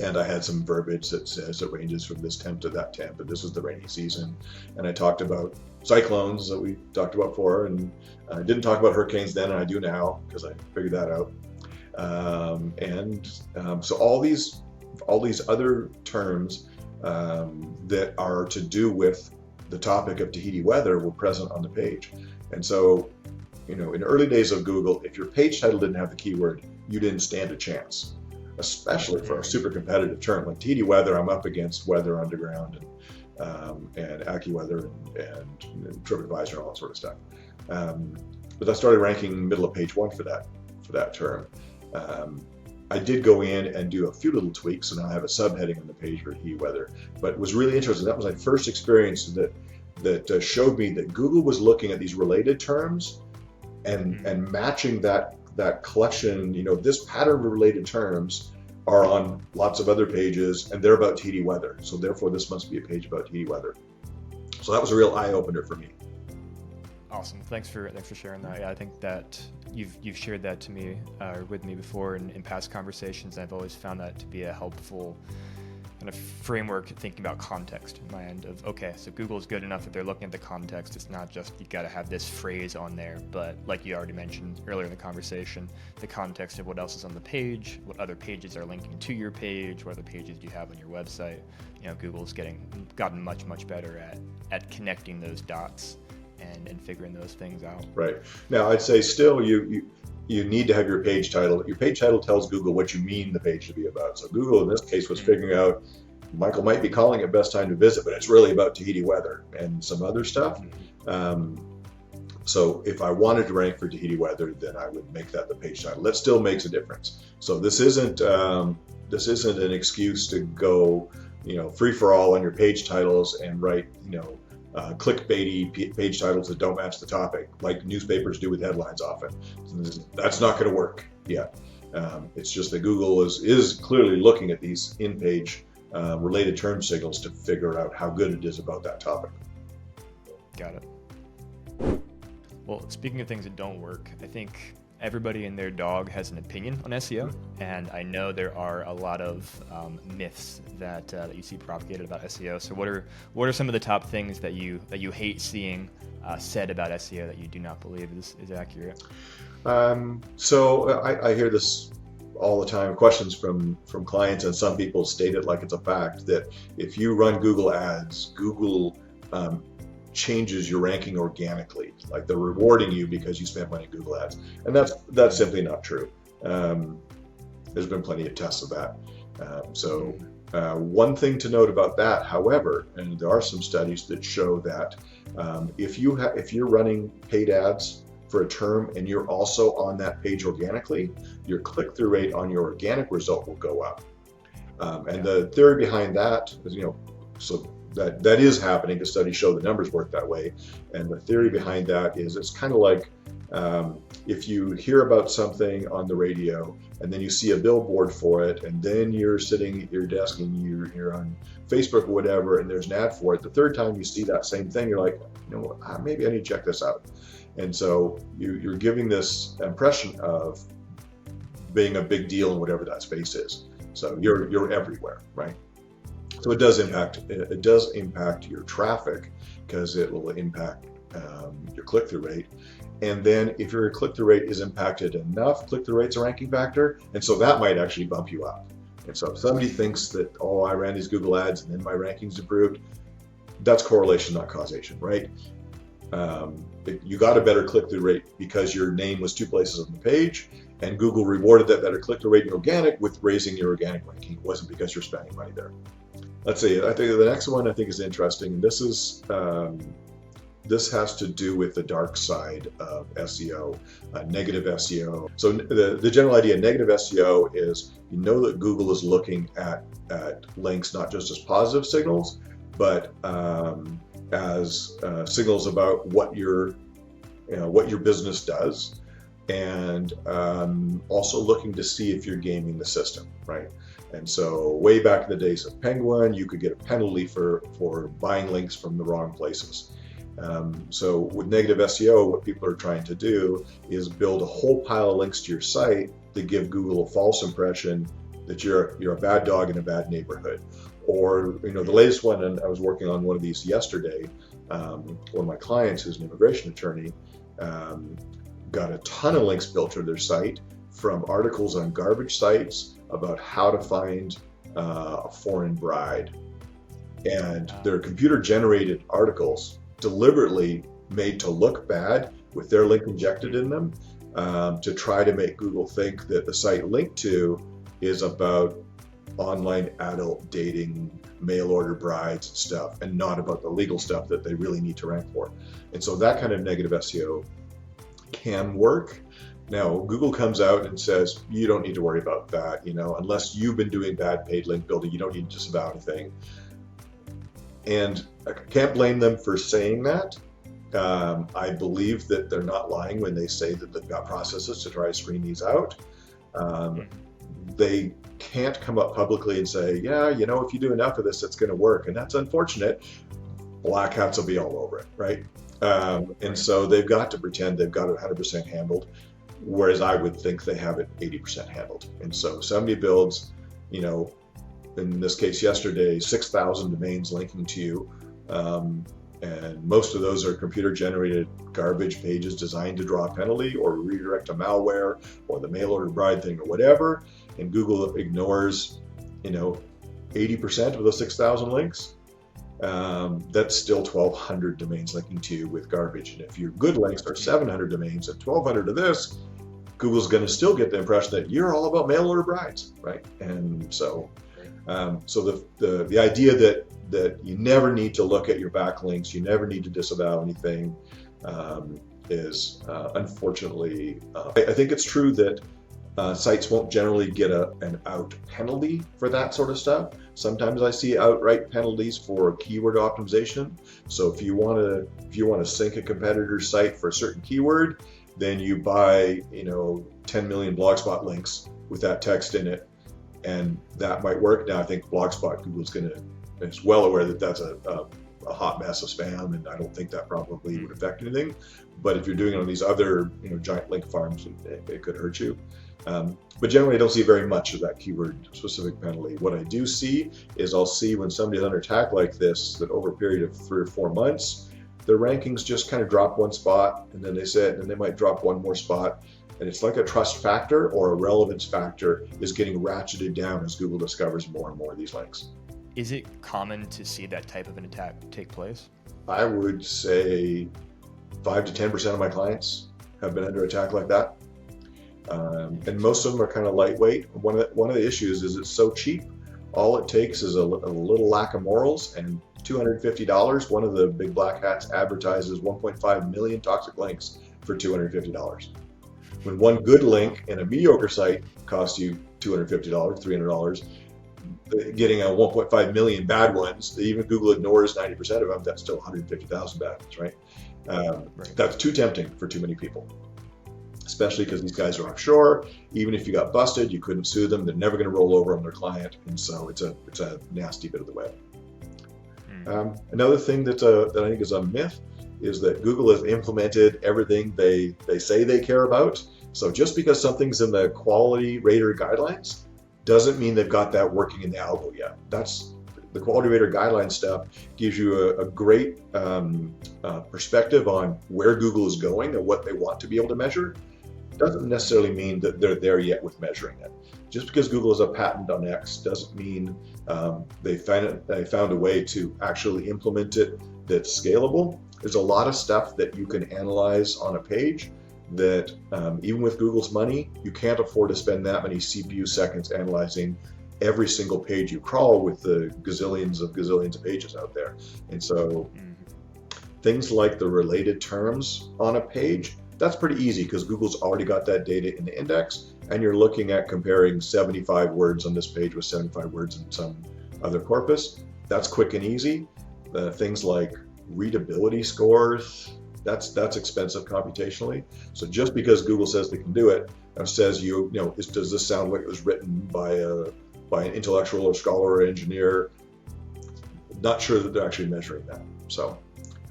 and I had some verbiage that says it ranges from this temp to that temp, and this is the rainy season. And I talked about cyclones that we talked about before, and I didn't talk about hurricanes then, and I do now because I figured that out. So all these other terms that are to do with the topic of Tahiti weather were present on the page. And so, in the early days of Google, if your page title didn't have the keyword, you didn't stand a chance, especially for a super competitive term like Tahiti weather. I'm up against Weather Underground and AccuWeather and TripAdvisor and all that sort of stuff. But I started ranking middle of page 1 for that term. I did go in and do a few little tweaks, and now I have a subheading on the page for Tahiti weather. But it was really interesting. That was my first experience that showed me that Google was looking at these related terms and matching that collection. This pattern of related terms are on lots of other pages, and they're about Tahiti weather. So therefore, this must be a page about Tahiti weather. So that was a real eye opener for me. Awesome. Thanks for sharing that. Yeah, I think that you've shared that to me or with me before in past conversations. I've always found that to be a helpful kind of framework thinking about context in my end of, okay, so Google is good enough that they're looking at the context. It's not just you got to have this phrase on there, but like you already mentioned earlier in the conversation, the context of what else is on the page, what other pages are linking to your page, what other pages do you have on your website. Google's gotten much better at connecting those dots and figuring those things out. Right. Now, I'd say still you need to have your page title. Your page title tells Google what you mean the page should be about. So Google, in this case, was figuring out Michael might be calling it best time to visit, but it's really about Tahiti weather and some other stuff. So if I wanted to rank for Tahiti weather, then I would make that the page title. That still makes a difference. So this isn't an excuse to go, free for all on your page titles and write, clickbaity page titles that don't match the topic, like newspapers do with headlines often. That's not going to work yet. It's just that Google is clearly looking at these in-page related term signals to figure out how good it is about that topic. Got it. Well, speaking of things that don't work, I think everybody and their dog has an opinion on SEO, and I know there are a lot of myths that you see propagated about SEO. So what are some of the top things that you hate seeing said about SEO that you do not believe is accurate? So I hear this all the time, questions from clients, and some people state it like it's a fact that if you run Google ads, Google changes your ranking organically, like they're rewarding you because you spent money on Google Ads, and that's simply not true. There's been plenty of tests of that. One thing to note about that, however, and there are some studies that show that if you're running paid ads for a term and you're also on that page organically, your click-through rate on your organic result will go up. And the theory behind that is, so that is happening. The studies show the numbers work that way. And the theory behind that is it's kind of like if you hear about something on the radio and then you see a billboard for it, and then you're sitting at your desk and you're on Facebook or whatever, and there's an ad for it. The third time you see that same thing, you're like, maybe I need to check this out. And so you're giving this impression of being a big deal in whatever that space is. So you're everywhere, right? So it does impact your traffic, because it will impact your click-through rate. And then if your click-through rate is impacted enough, click-through rate's a ranking factor, and so that might actually bump you up. And so if somebody thinks that, I ran these Google ads and then my rankings improved, that's correlation, not causation, right? You got a better click-through rate because your name was 2 places on the page, and Google rewarded that better click-through rate in organic with raising your organic ranking. It wasn't because you're spending money there. Let's see, I think the next one is interesting, and this has to do with the dark side of SEO, negative SEO. So the general idea of negative SEO is that Google is looking at links not just as positive signals, but as signals about what your business does, and also looking to see if you're gaming the system, right? And so way back in the days of Penguin, you could get a penalty for buying links from the wrong places. So with negative SEO, what people are trying to do is build a whole pile of links to your site to give Google a false impression that you're a bad dog in a bad neighborhood. Or, the latest one, and I was working on one of these yesterday, one of my clients who's an immigration attorney got a ton of links built to their site from articles on garbage sites about how to find a foreign bride. And they're computer-generated articles deliberately made to look bad with their link injected in them to try to make Google think that the site linked to is about online adult dating, mail order brides stuff, and not about the legal stuff that they really need to rank for. And so that kind of negative SEO can work. Now, Google comes out and says, you don't need to worry about that, unless you've been doing bad paid link building, you don't need to disavow anything. And I can't blame them for saying that. I believe that they're not lying when they say that they've got processes to try to screen these out. They can't come up publicly and say, if you do enough of this, it's going to work. And that's unfortunate. Black hats will be all over it, right? And so they've got to pretend they've got it 100% handled, whereas I would think they have it 80% handled. And so somebody builds, in this case yesterday, 6,000 domains linking to you, and most of those are computer-generated garbage pages designed to draw a penalty or redirect to malware or the mail order bride thing or whatever, and Google ignores 80% of those 6,000 links. That's still 1,200 domains linking to you with garbage. And if your good links are 700 domains and 1,200 of this, Google's going to still get the impression that you're all about mail order brides, right? And so the idea that you never need to look at your backlinks, you never need to disavow anything, is unfortunately, I think it's true that sites won't generally get an out penalty for that sort of stuff. Sometimes I see outright penalties for keyword optimization. So if you want to sync a competitor's site for a certain keyword, then you buy 10 million Blogspot links with that text in it, and that might work. Now I think Blogspot, is well aware that that's a hot mess of spam, and I don't think that probably would affect anything. But if you're doing it on these other giant link farms, it could hurt you. But generally I don't see very much of that keyword specific penalty. What I do see is I'll see when somebody's under attack like this, that over a period of 3 or 4 months, their rankings just kind of drop one spot, and then they sit, and they might drop one more spot. And it's like a trust factor or a relevance factor is getting ratcheted down as Google discovers more and more of these links. Is it common to see that type of an attack take place? I would say 5 to 10% of my clients have been under attack like that. And most of them are kind of lightweight. One of the issues is it's so cheap. All it takes is a little lack of morals, and $250. One of the big black hats advertises 1.5 million toxic links for $250. When one good link in a mediocre site costs you $250, $300, getting a 1.5 million bad ones, even Google ignores 90% of them, that's still 150,000 bad ones, right? That's too tempting for too many people, especially because these guys are offshore. Even if you got busted, you couldn't sue them. They're never going to roll over on their client, and so it's a nasty bit of the web. Another thing that I think is a myth is that Google has implemented everything they say they care about. So just because something's in the quality rater guidelines doesn't mean they've got that working in the algo yet. That's the quality rater guideline stuff gives you a great perspective on where Google is going and what they want to be able to measure. Doesn't necessarily mean that they're there yet with measuring it. Just because Google has a patent on X doesn't mean they found a way to actually implement it that's scalable. There's a lot of stuff that you can analyze on a page that even with Google's money, you can't afford to spend that many CPU seconds analyzing every single page you crawl with the gazillions of pages out there. And so things like the related terms on a page, that's pretty easy because Google's already got that data in the index, and you're looking at comparing 75 words on this page with 75 words in some other corpus. That's quick and easy. Things like readability scores, that's expensive computationally. So just because Google says they can do it, says does this sound like it was written by an intellectual or scholar or engineer? Not sure that they're actually measuring that. So,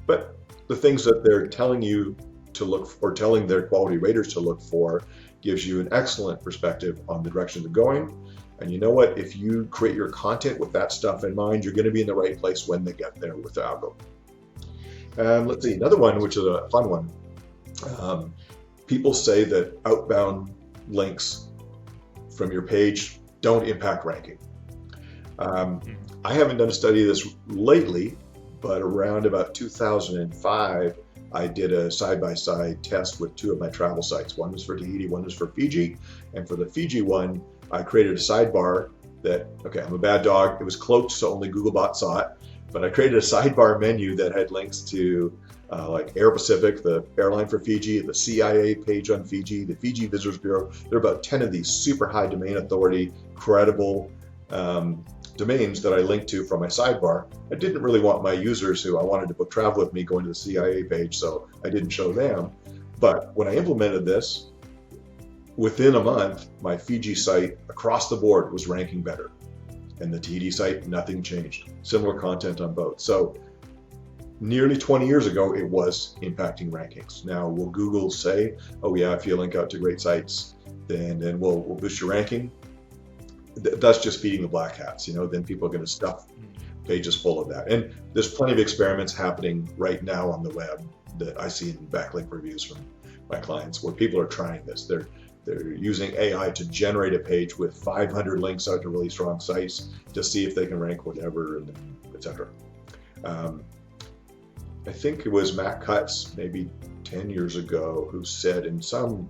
but the things that they're telling you to look for, telling their quality raters to look for, gives you an excellent perspective on the direction they're going. And you know what? If you create your content with that stuff in mind, you're going to be in the right place when they get there with the algo. Let's see, another one, which is a fun one. People say that outbound links from your page don't impact ranking. I haven't done a study of this lately, but around about 2005, I did a side-by-side test with two of my travel sites. One was for Tahiti, one was for Fiji. And for the Fiji one, I created a sidebar that, okay, I'm a bad dog. It was cloaked, so only Googlebot saw it. But I created a sidebar menu that had links to like Air Pacific, the airline for Fiji, the CIA page on Fiji, the Fiji Visitors Bureau. There are about 10 of these super high domain authority, credible domains that I linked to from my sidebar. I didn't really want my users who I wanted to book travel with me going to the CIA page, so I didn't show them. But when I implemented this, within a month, my Fiji site across the board was ranking better. And the Tahiti site, nothing changed. Similar content on both. So nearly 20 years ago, it was impacting rankings. Now, will Google say, oh yeah, if you link out to great sites, then we'll boost your ranking? That's just feeding the black hats, then people are going to stuff pages full of that. And there's plenty of experiments happening right now on the web that I see in backlink reviews from my clients where people are trying this. They're using AI to generate a page with 500 links out to really strong sites to see if they can rank whatever, and etc. I think it was Matt Cutts, maybe 10 years ago, who said in some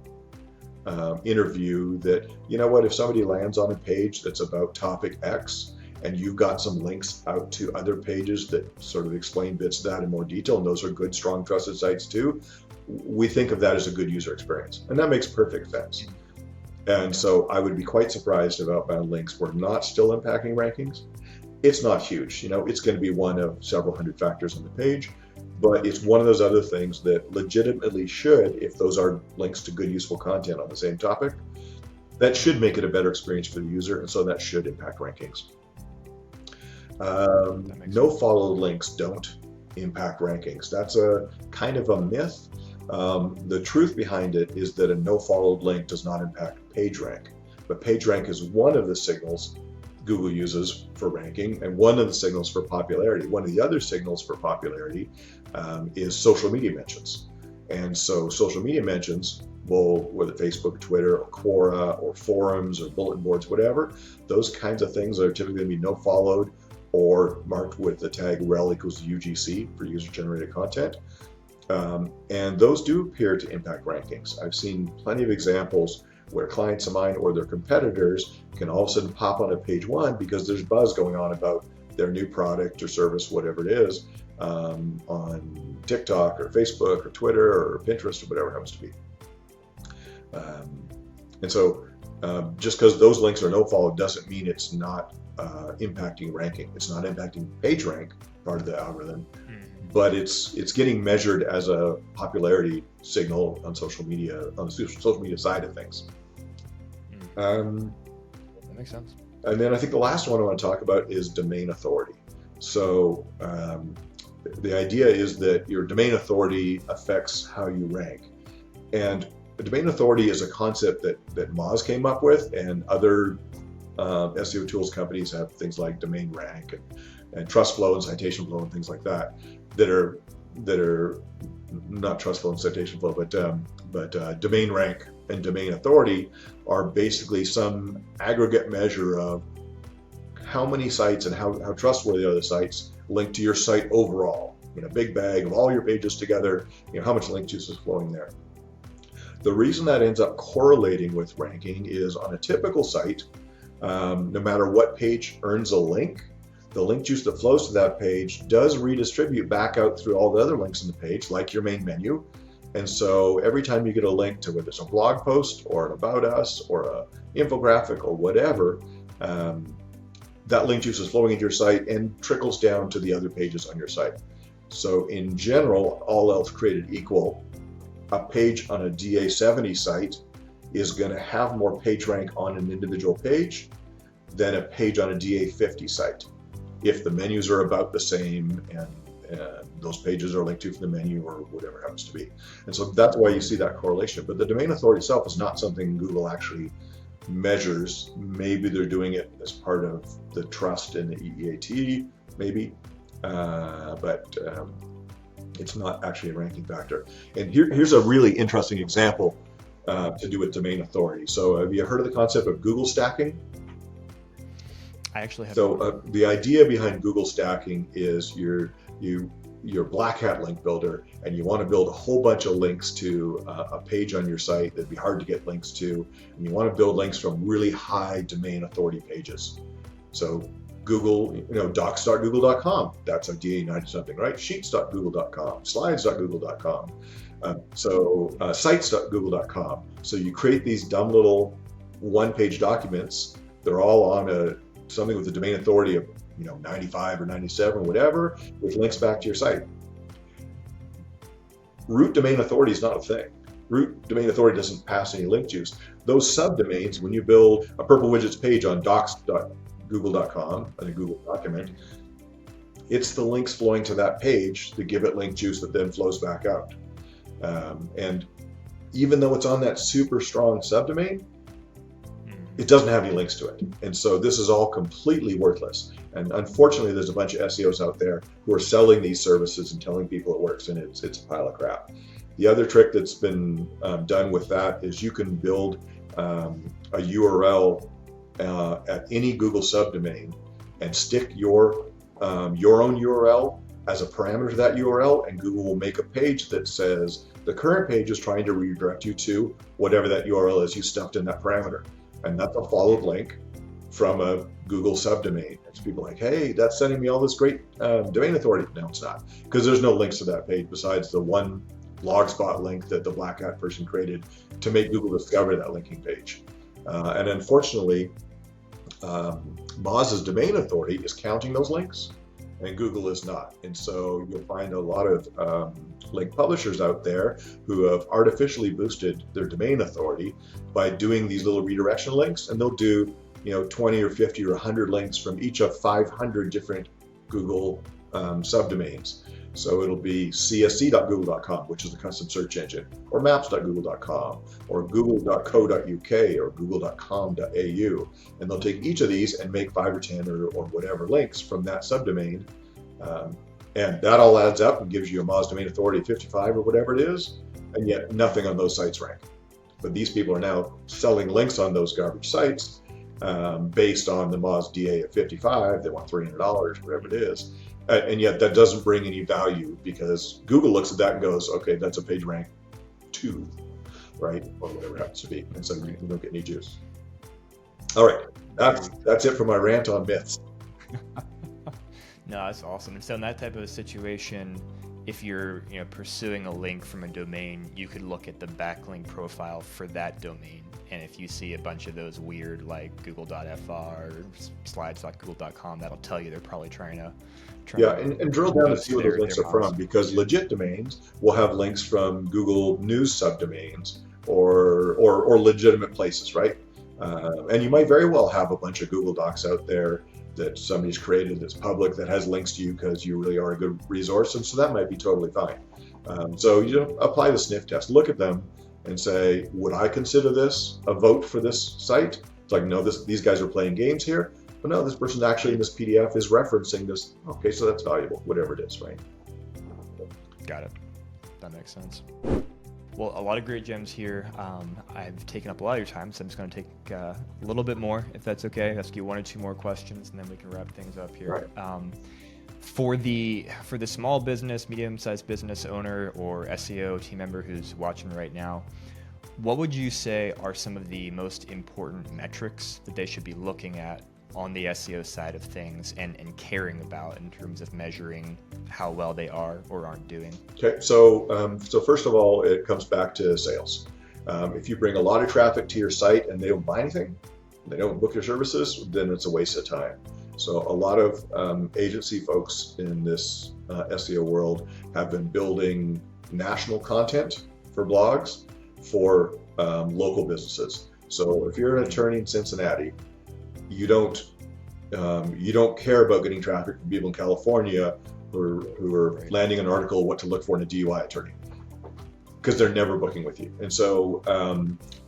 interview that, you know what, if somebody lands on a page that's about topic X and you've got some links out to other pages that sort of explain bits of that in more detail, and those are good, strong, trusted sites too, we think of that as a good user experience. And that makes perfect sense. And so I would be quite surprised if outbound links were not still impacting rankings. It's not huge, it's going to be one of several hundred factors on the page, but it's one of those other things that legitimately should, if those are links to good, useful content on the same topic, that should make it a better experience for the user, and so that should impact rankings. No followed links don't impact rankings. That's a kind of a myth. The truth behind it is that a no followed link does not impact PageRank, but PageRank is one of the signals Google uses for ranking and one of the signals for popularity. One of the other signals for popularity is social media mentions. And so social media mentions, whether Facebook, Twitter, or Quora, or forums, or bulletin boards, whatever, those kinds of things are typically going to be no followed or marked with the tag rel equals UGC for user-generated content. And those do appear to impact rankings. I've seen plenty of examples where clients of mine or their competitors can all of a sudden pop on at page 1 because there's buzz going on about their new product or service, whatever it is, on TikTok or Facebook or Twitter or Pinterest or whatever it happens to be. And so just because those links are no-follow doesn't mean it's not impacting ranking. It's not impacting page rank, part of the algorithm, but it's getting measured as a popularity signal on social media, on the social media side of things. That makes sense. And then I think the last one I want to talk about is domain authority. So the idea is that your domain authority affects how you rank. And the domain authority is a concept that Moz came up with, and other SEO tools companies have things like domain rank and trust flow and citation flow and things like that are not trust flow and citation flow, but domain rank and domain authority are basically some aggregate measure of how many sites and how trustworthy are the sites linked to your site overall, in a big bag of all your pages together, how much link juice is flowing there. The reason that ends up correlating with ranking is on a typical site, no matter what page earns a link, the link juice that flows to that page does redistribute back out through all the other links in the page, like your main menu. And so every time you get a link to whether it's a blog post or an about us or an infographic or whatever, that link juice is flowing into your site and trickles down to the other pages on your site. So in general, all else created equal, a page on a DA70 site is going to have more page rank on an individual page than a page on a DA50 site, if the menus are about the same and those pages are linked to from the menu or whatever it happens to be. And so that's why you see that correlation. But the domain authority itself is not something Google actually measures. Maybe they're doing it as part of the trust in the EEAT, maybe, but it's not actually a ranking factor. And here's a really interesting example to do with domain authority. So have you heard of the concept of Google stacking? I actually have. So the idea behind Google stacking is you're Black Hat link builder, and you want to build a whole bunch of links to a page on your site that'd be hard to get links to, and you want to build links from really high domain authority pages. So Google, docs.google.com, that's a DA90 something, right? Sheets.google.com, slides.google.com, sites.google.com. So you create these dumb little one-page documents. They're all on something with a domain authority of 95 or 97 or whatever, which links back to your site. Root domain authority is not a thing. Root domain authority doesn't pass any link juice. Those subdomains, when you build a purple widgets page on docs.google.com, a Google document, it's the links flowing to that page that give it link juice that then flows back out. And even though it's on that super strong subdomain, it doesn't have any links to it. And so this is all completely worthless. And unfortunately, there's a bunch of SEOs out there who are selling these services and telling people it works, and it's a pile of crap. The other trick that's been done with that is you can build a URL at any Google subdomain and stick your own URL as a parameter to that URL, and Google will make a page that says the current page is trying to redirect you to whatever that URL is you stuffed in that parameter. And that's a followed link from a Google subdomain. It's people like, hey, that's sending me all this great domain authority. No, it's not, because there's no links to that page besides the one blogspot link that the Black Hat person created to make Google discover that linking page. And unfortunately, Moz's domain authority is counting those links, and Google is not. And so you'll find a lot of link publishers out there who have artificially boosted their domain authority by doing these little redirection links, and they'll do 20 or 50 or 100 links from each of 500 different Google subdomains. So it'll be csc.google.com, which is a custom search engine, or maps.google.com, or google.co.uk, or google.com.au. And they'll take each of these and make 5 or 10 or whatever links from that subdomain. And that all adds up and gives you a Moz domain authority of 55 or whatever it is, and yet nothing on those sites rank. But these people are now selling links on those garbage sites, based on the Moz DA of 55. They want $300, whatever it is. And yet that doesn't bring any value because Google looks at that and goes, okay, that's a page rank 2, right? Or whatever it happens to be. And so you don't get any juice. All right, that's it for my rant on myths. No, that's awesome. And so in that type of a situation, if you're pursuing a link from a domain, you could look at the backlink profile for that domain. And if you see a bunch of those weird like google.fr or slides.google.com, that'll tell you they're probably trying to and drill down to see where those links are from, because legit domains will have links from Google News subdomains or legitimate places, right? And you might very well have a bunch of Google Docs out there that somebody's created that's public that has links to you because you really are a good resource, and so that might be totally fine. So apply the sniff test, look at them and say, would I consider this a vote for this site? It's like, no, these guys are playing games here, but no, this person actually in this PDF is referencing this. Okay, so that's valuable, whatever it is, right? Got it. That makes sense. Well, a lot of great gems here. I've taken up a lot of your time, so I'm just going to take a little bit more, if that's okay. Ask you 1 or 2 more questions, and then we can wrap things up here. Right. For the small business, medium-sized business owner or SEO team member who's watching right now, what would you say are some of the most important metrics that they should be looking at on the SEO side of things and caring about in terms of measuring how well they are or aren't doing? Okay, so first of all, it comes back to sales. If you bring a lot of traffic to your site and they don't buy anything, they don't book your services, then it's a waste of time. So a lot of agency folks in this SEO world have been building national content for blogs for local businesses. So if you're an attorney in Cincinnati, you don't care about getting traffic from people in California who are landing an article what to look for in a DUI attorney, because they're never booking with you. And so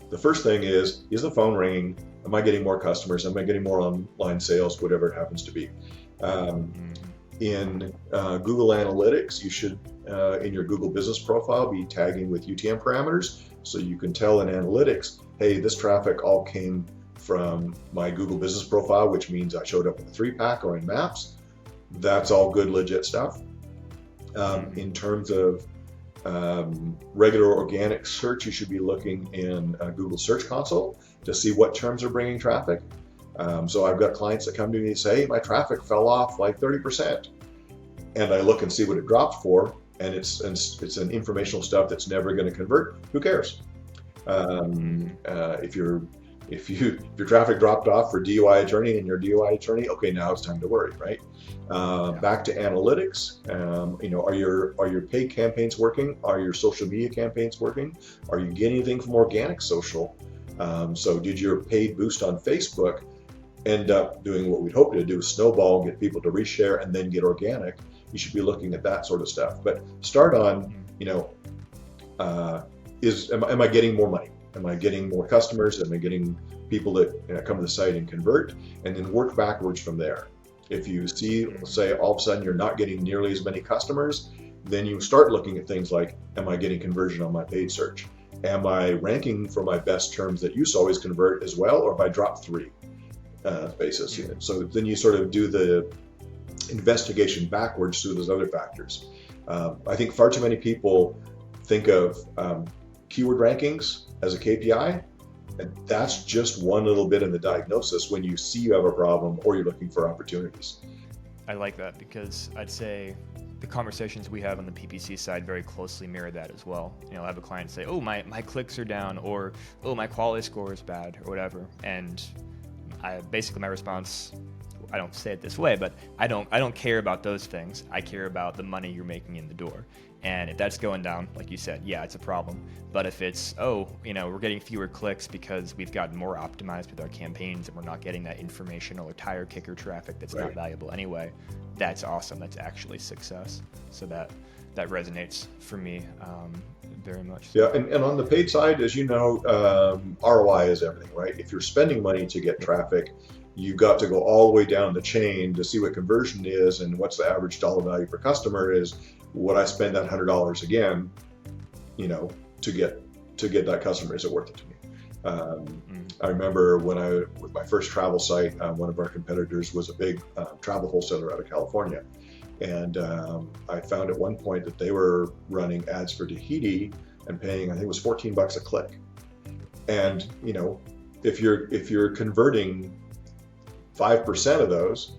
the first thing is the phone ringing? Am I getting more customers? Am I getting more online sales? Whatever it happens to be. In Google Analytics, you should, in your Google business profile, be tagging with UTM parameters, so you can tell in Analytics, hey, this traffic all came from my Google business profile, which means I showed up in the 3-pack or in Maps. That's all good, legit stuff. In terms of regular organic search, you should be looking in Google Search Console to see what terms are bringing traffic. So I've got clients that come to me and say, hey, my traffic fell off like 30%. And I look and see what it dropped for, and it's an informational stuff that's never going to convert. Who cares? If your traffic dropped off for DUI attorney and you're DUI attorney, okay, now it's time to worry, right? Back to analytics. Are your paid campaigns working? Are your social media campaigns working? Are you getting anything from organic social? So did your paid boost on Facebook end up doing what we'd hope to do, snowball, get people to reshare, and then get organic? You should be looking at that sort of stuff. But start on, am I getting more money? Am I getting more customers? Am I getting people that come to the site and convert? And then work backwards from there. If you see, say, all of a sudden you're not getting nearly as many customers, then you start looking at things like, am I getting conversion on my paid search? Am I ranking for my best terms that used to always convert as well, or if I drop 3 basis? So then you sort of do the investigation backwards through those other factors. I think far too many people think of keyword rankings as a KPI, and that's just one little bit in the diagnosis when you see you have a problem or you're looking for opportunities. I like that, because I'd say the conversations we have on the PPC side very closely mirror that as well. I have a client say, oh, my clicks are down, or oh, my quality score is bad, or whatever. And my response, I don't say it this way, but I don't care about those things. I care about the money you're making in the door. And if that's going down, like you said, yeah, it's a problem. But if it's, we're getting fewer clicks because we've gotten more optimized with our campaigns and we're not getting that informational or tire kicker traffic that's not valuable anyway, that's awesome. That's actually success. So that resonates for me very much. Yeah, and on the paid side, as you know, ROI is everything, right? If you're spending money to get traffic, you've got to go all the way down the chain to see what conversion is and what's the average dollar value per customer is. Would I spend that $100 again, to get that customer? Is it worth it to me? I remember with my first travel site, one of our competitors was a big travel wholesaler out of California. And I found at one point that they were running ads for Tahiti and paying, I think it was $14 a click. And, you know, if you're converting 5% of those,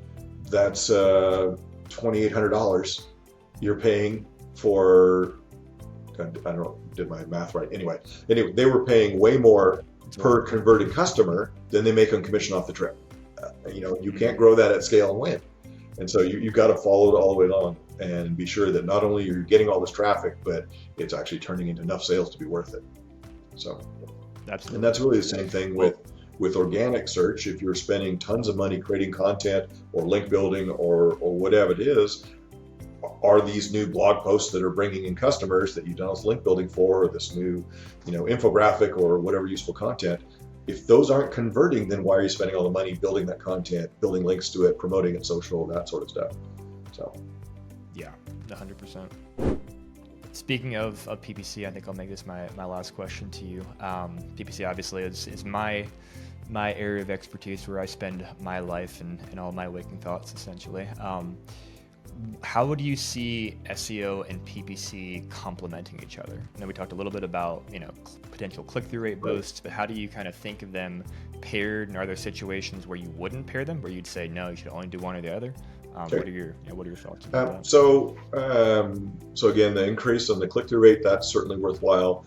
that's $2,800 you're paying for, I don't know, did my math right? Anyway, they were paying way more per converted customer than they make on commission off the trip. You know, you can't grow that at scale and win. And so you've got to follow it all the way along and be sure that not only you're getting all this traffic, but it's actually turning into enough sales to be worth it. So, Absolutely. And that's really the same thing with organic search. If you're spending tons of money creating content or link building or whatever it is, are these new blog posts that are bringing in customers that you've done this link building for, or this new, you know, infographic or whatever useful content, if those aren't converting, then why are you spending all the money building that content, building links to it, promoting it social, that sort of stuff? So, yeah, 100%. Speaking of PPC, I think I'll make this my last question to you. PPC obviously is my area of expertise, where I spend my life and all my waking thoughts, essentially. How would you see SEO and PPC complementing each other? I know we talked a little bit about, you know, potential click-through rate boosts, but how do you kind of think of them paired? And are there situations where you wouldn't pair them, where you'd say, no, you should only do one or the other? Sure. What are your thoughts about that? So again, the increase on the click-through rate, that's certainly worthwhile.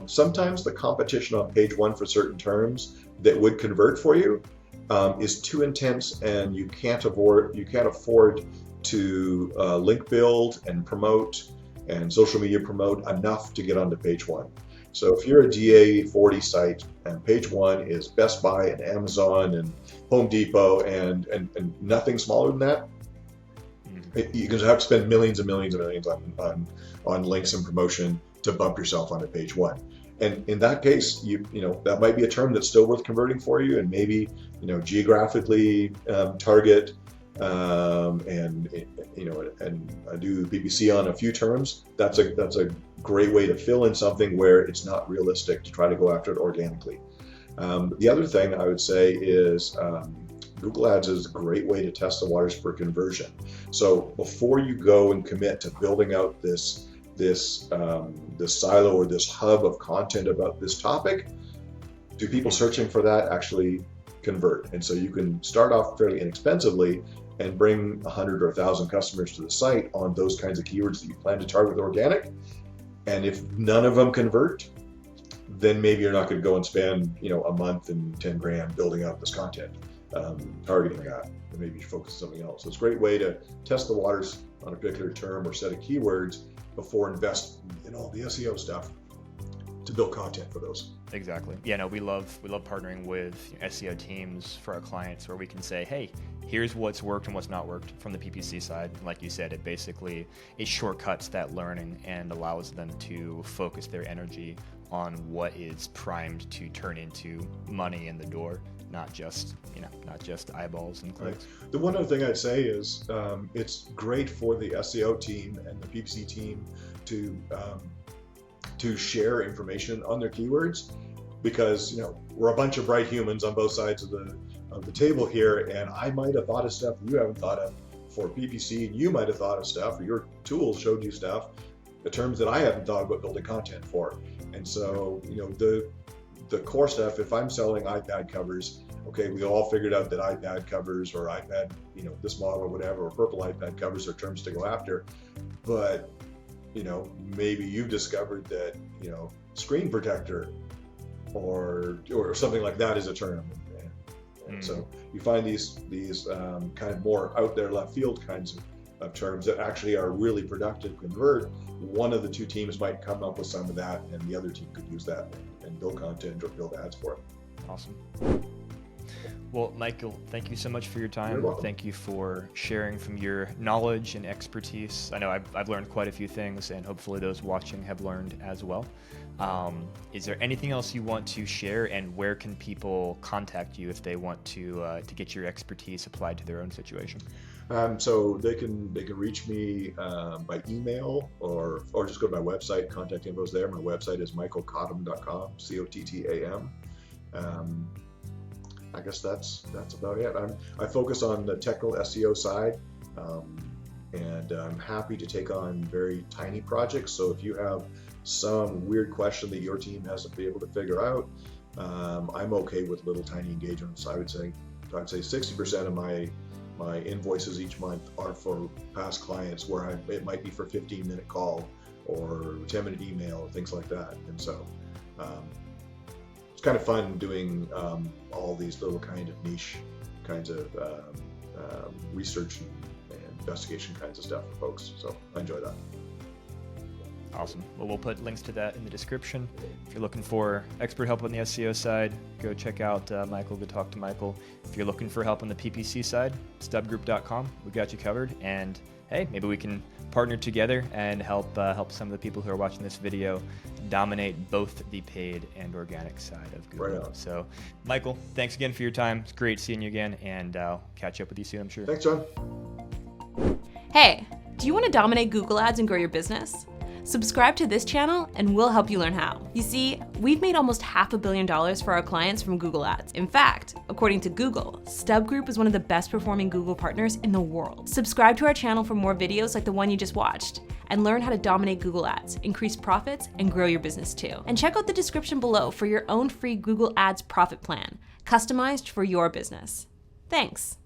Sometimes the competition on page one for certain terms that would convert for you is too intense, and you can't afford to link build and promote and social media promote enough to get onto page one. So if you're a GA40 site and page one is Best Buy and Amazon and Home Depot and nothing smaller than that, you're going to have to spend millions and millions and millions on links and promotion to bump yourself onto page one. And in that case, you know, that might be a term that's still worth converting for you, and maybe, you know, geographically target and do PPC on a few terms. That's a great way to fill in something where it's not realistic to try to go after it organically. The other thing I would say is Google Ads is a great way to test the waters for conversion. So before you go and commit to building out this silo or this hub of content about this topic, do people searching for that actually convert? And so you can start off fairly inexpensively and bring 100 or 1,000 customers to the site on those kinds of keywords that you plan to target with organic. And if none of them convert, then maybe you're not going to go and spend, you know, a month and 10 grand building out this content, targeting that. And maybe you focus on something else. So it's a great way to test the waters on a particular term or set of keywords before invest in all the SEO stuff to build content for those. Exactly. Yeah, no, we love partnering with SEO teams for our clients, where we can say, hey, here's what's worked and what's not worked from the PPC side. And like you said, it shortcuts that learning and allows them to focus their energy on what is primed to turn into money in the door, not just eyeballs and clicks. Right. The one other thing I'd say is it's great for the SEO team and the PPC team to share information on their keywords, because, you know, we're a bunch of bright humans on both sides of the table here, and I might have thought of stuff you haven't thought of for PPC, and you might have thought of stuff, or your tools showed you stuff, the terms that I hadn't thought about building content for. And so, you know, the core stuff, if I'm selling iPad covers, okay, we all figured out that iPad covers or iPad, you know, this model or whatever, or purple iPad covers are terms to go after. But, you know, maybe you've discovered that, you know, screen protector or something like that is a term. And so you find these kind of more out there left field kinds of terms that actually are really productive convert. One of the two teams might come up with some of that, and the other team could use that and build content or build ads for it. Awesome. Well, Michael, thank you so much for your time. You're welcome. Thank you for sharing from your knowledge and expertise. I know I've learned quite a few things, and hopefully those watching have learned as well. Is there anything else you want to share, and where can people contact you if they want to get your expertise applied to their own situation? So they can reach me by email or just go to my website. Contact info's there. My website is michaelcottam.com, Cottam. I guess that's about it. I focus on the technical SEO side, and I'm happy to take on very tiny projects. So if you have some weird question that your team hasn't been able to figure out, I'm okay with little tiny engagements. I'd say 60% of my invoices each month are for past clients where it might be for a 15-minute call or 10-minute email or things like that. And so it's kind of fun doing all these little kind of niche kinds of research and investigation kinds of stuff for folks. So I enjoy that. Awesome. Well, we'll put links to that in the description. If you're looking for expert help on the SEO side, go check out Michael, go talk to Michael. If you're looking for help on the PPC side, stubgroup.com. We got you covered. And hey, maybe we can partner together and help some of the people who are watching this video dominate both the paid and organic side of Google. Right on. So, Michael, thanks again for your time. It's great seeing you again, and I'll catch up with you soon, I'm sure. Thanks, John. Hey, do you want to dominate Google Ads and grow your business? Subscribe to this channel and we'll help you learn how. You see, we've made almost $500 million for our clients from Google Ads. In fact, according to Google, Stub Group is one of the best performing Google partners in the world. Subscribe to our channel for more videos like the one you just watched and learn how to dominate Google Ads, increase profits, and grow your business too. And check out the description below for your own free Google Ads profit plan, customized for your business. Thanks.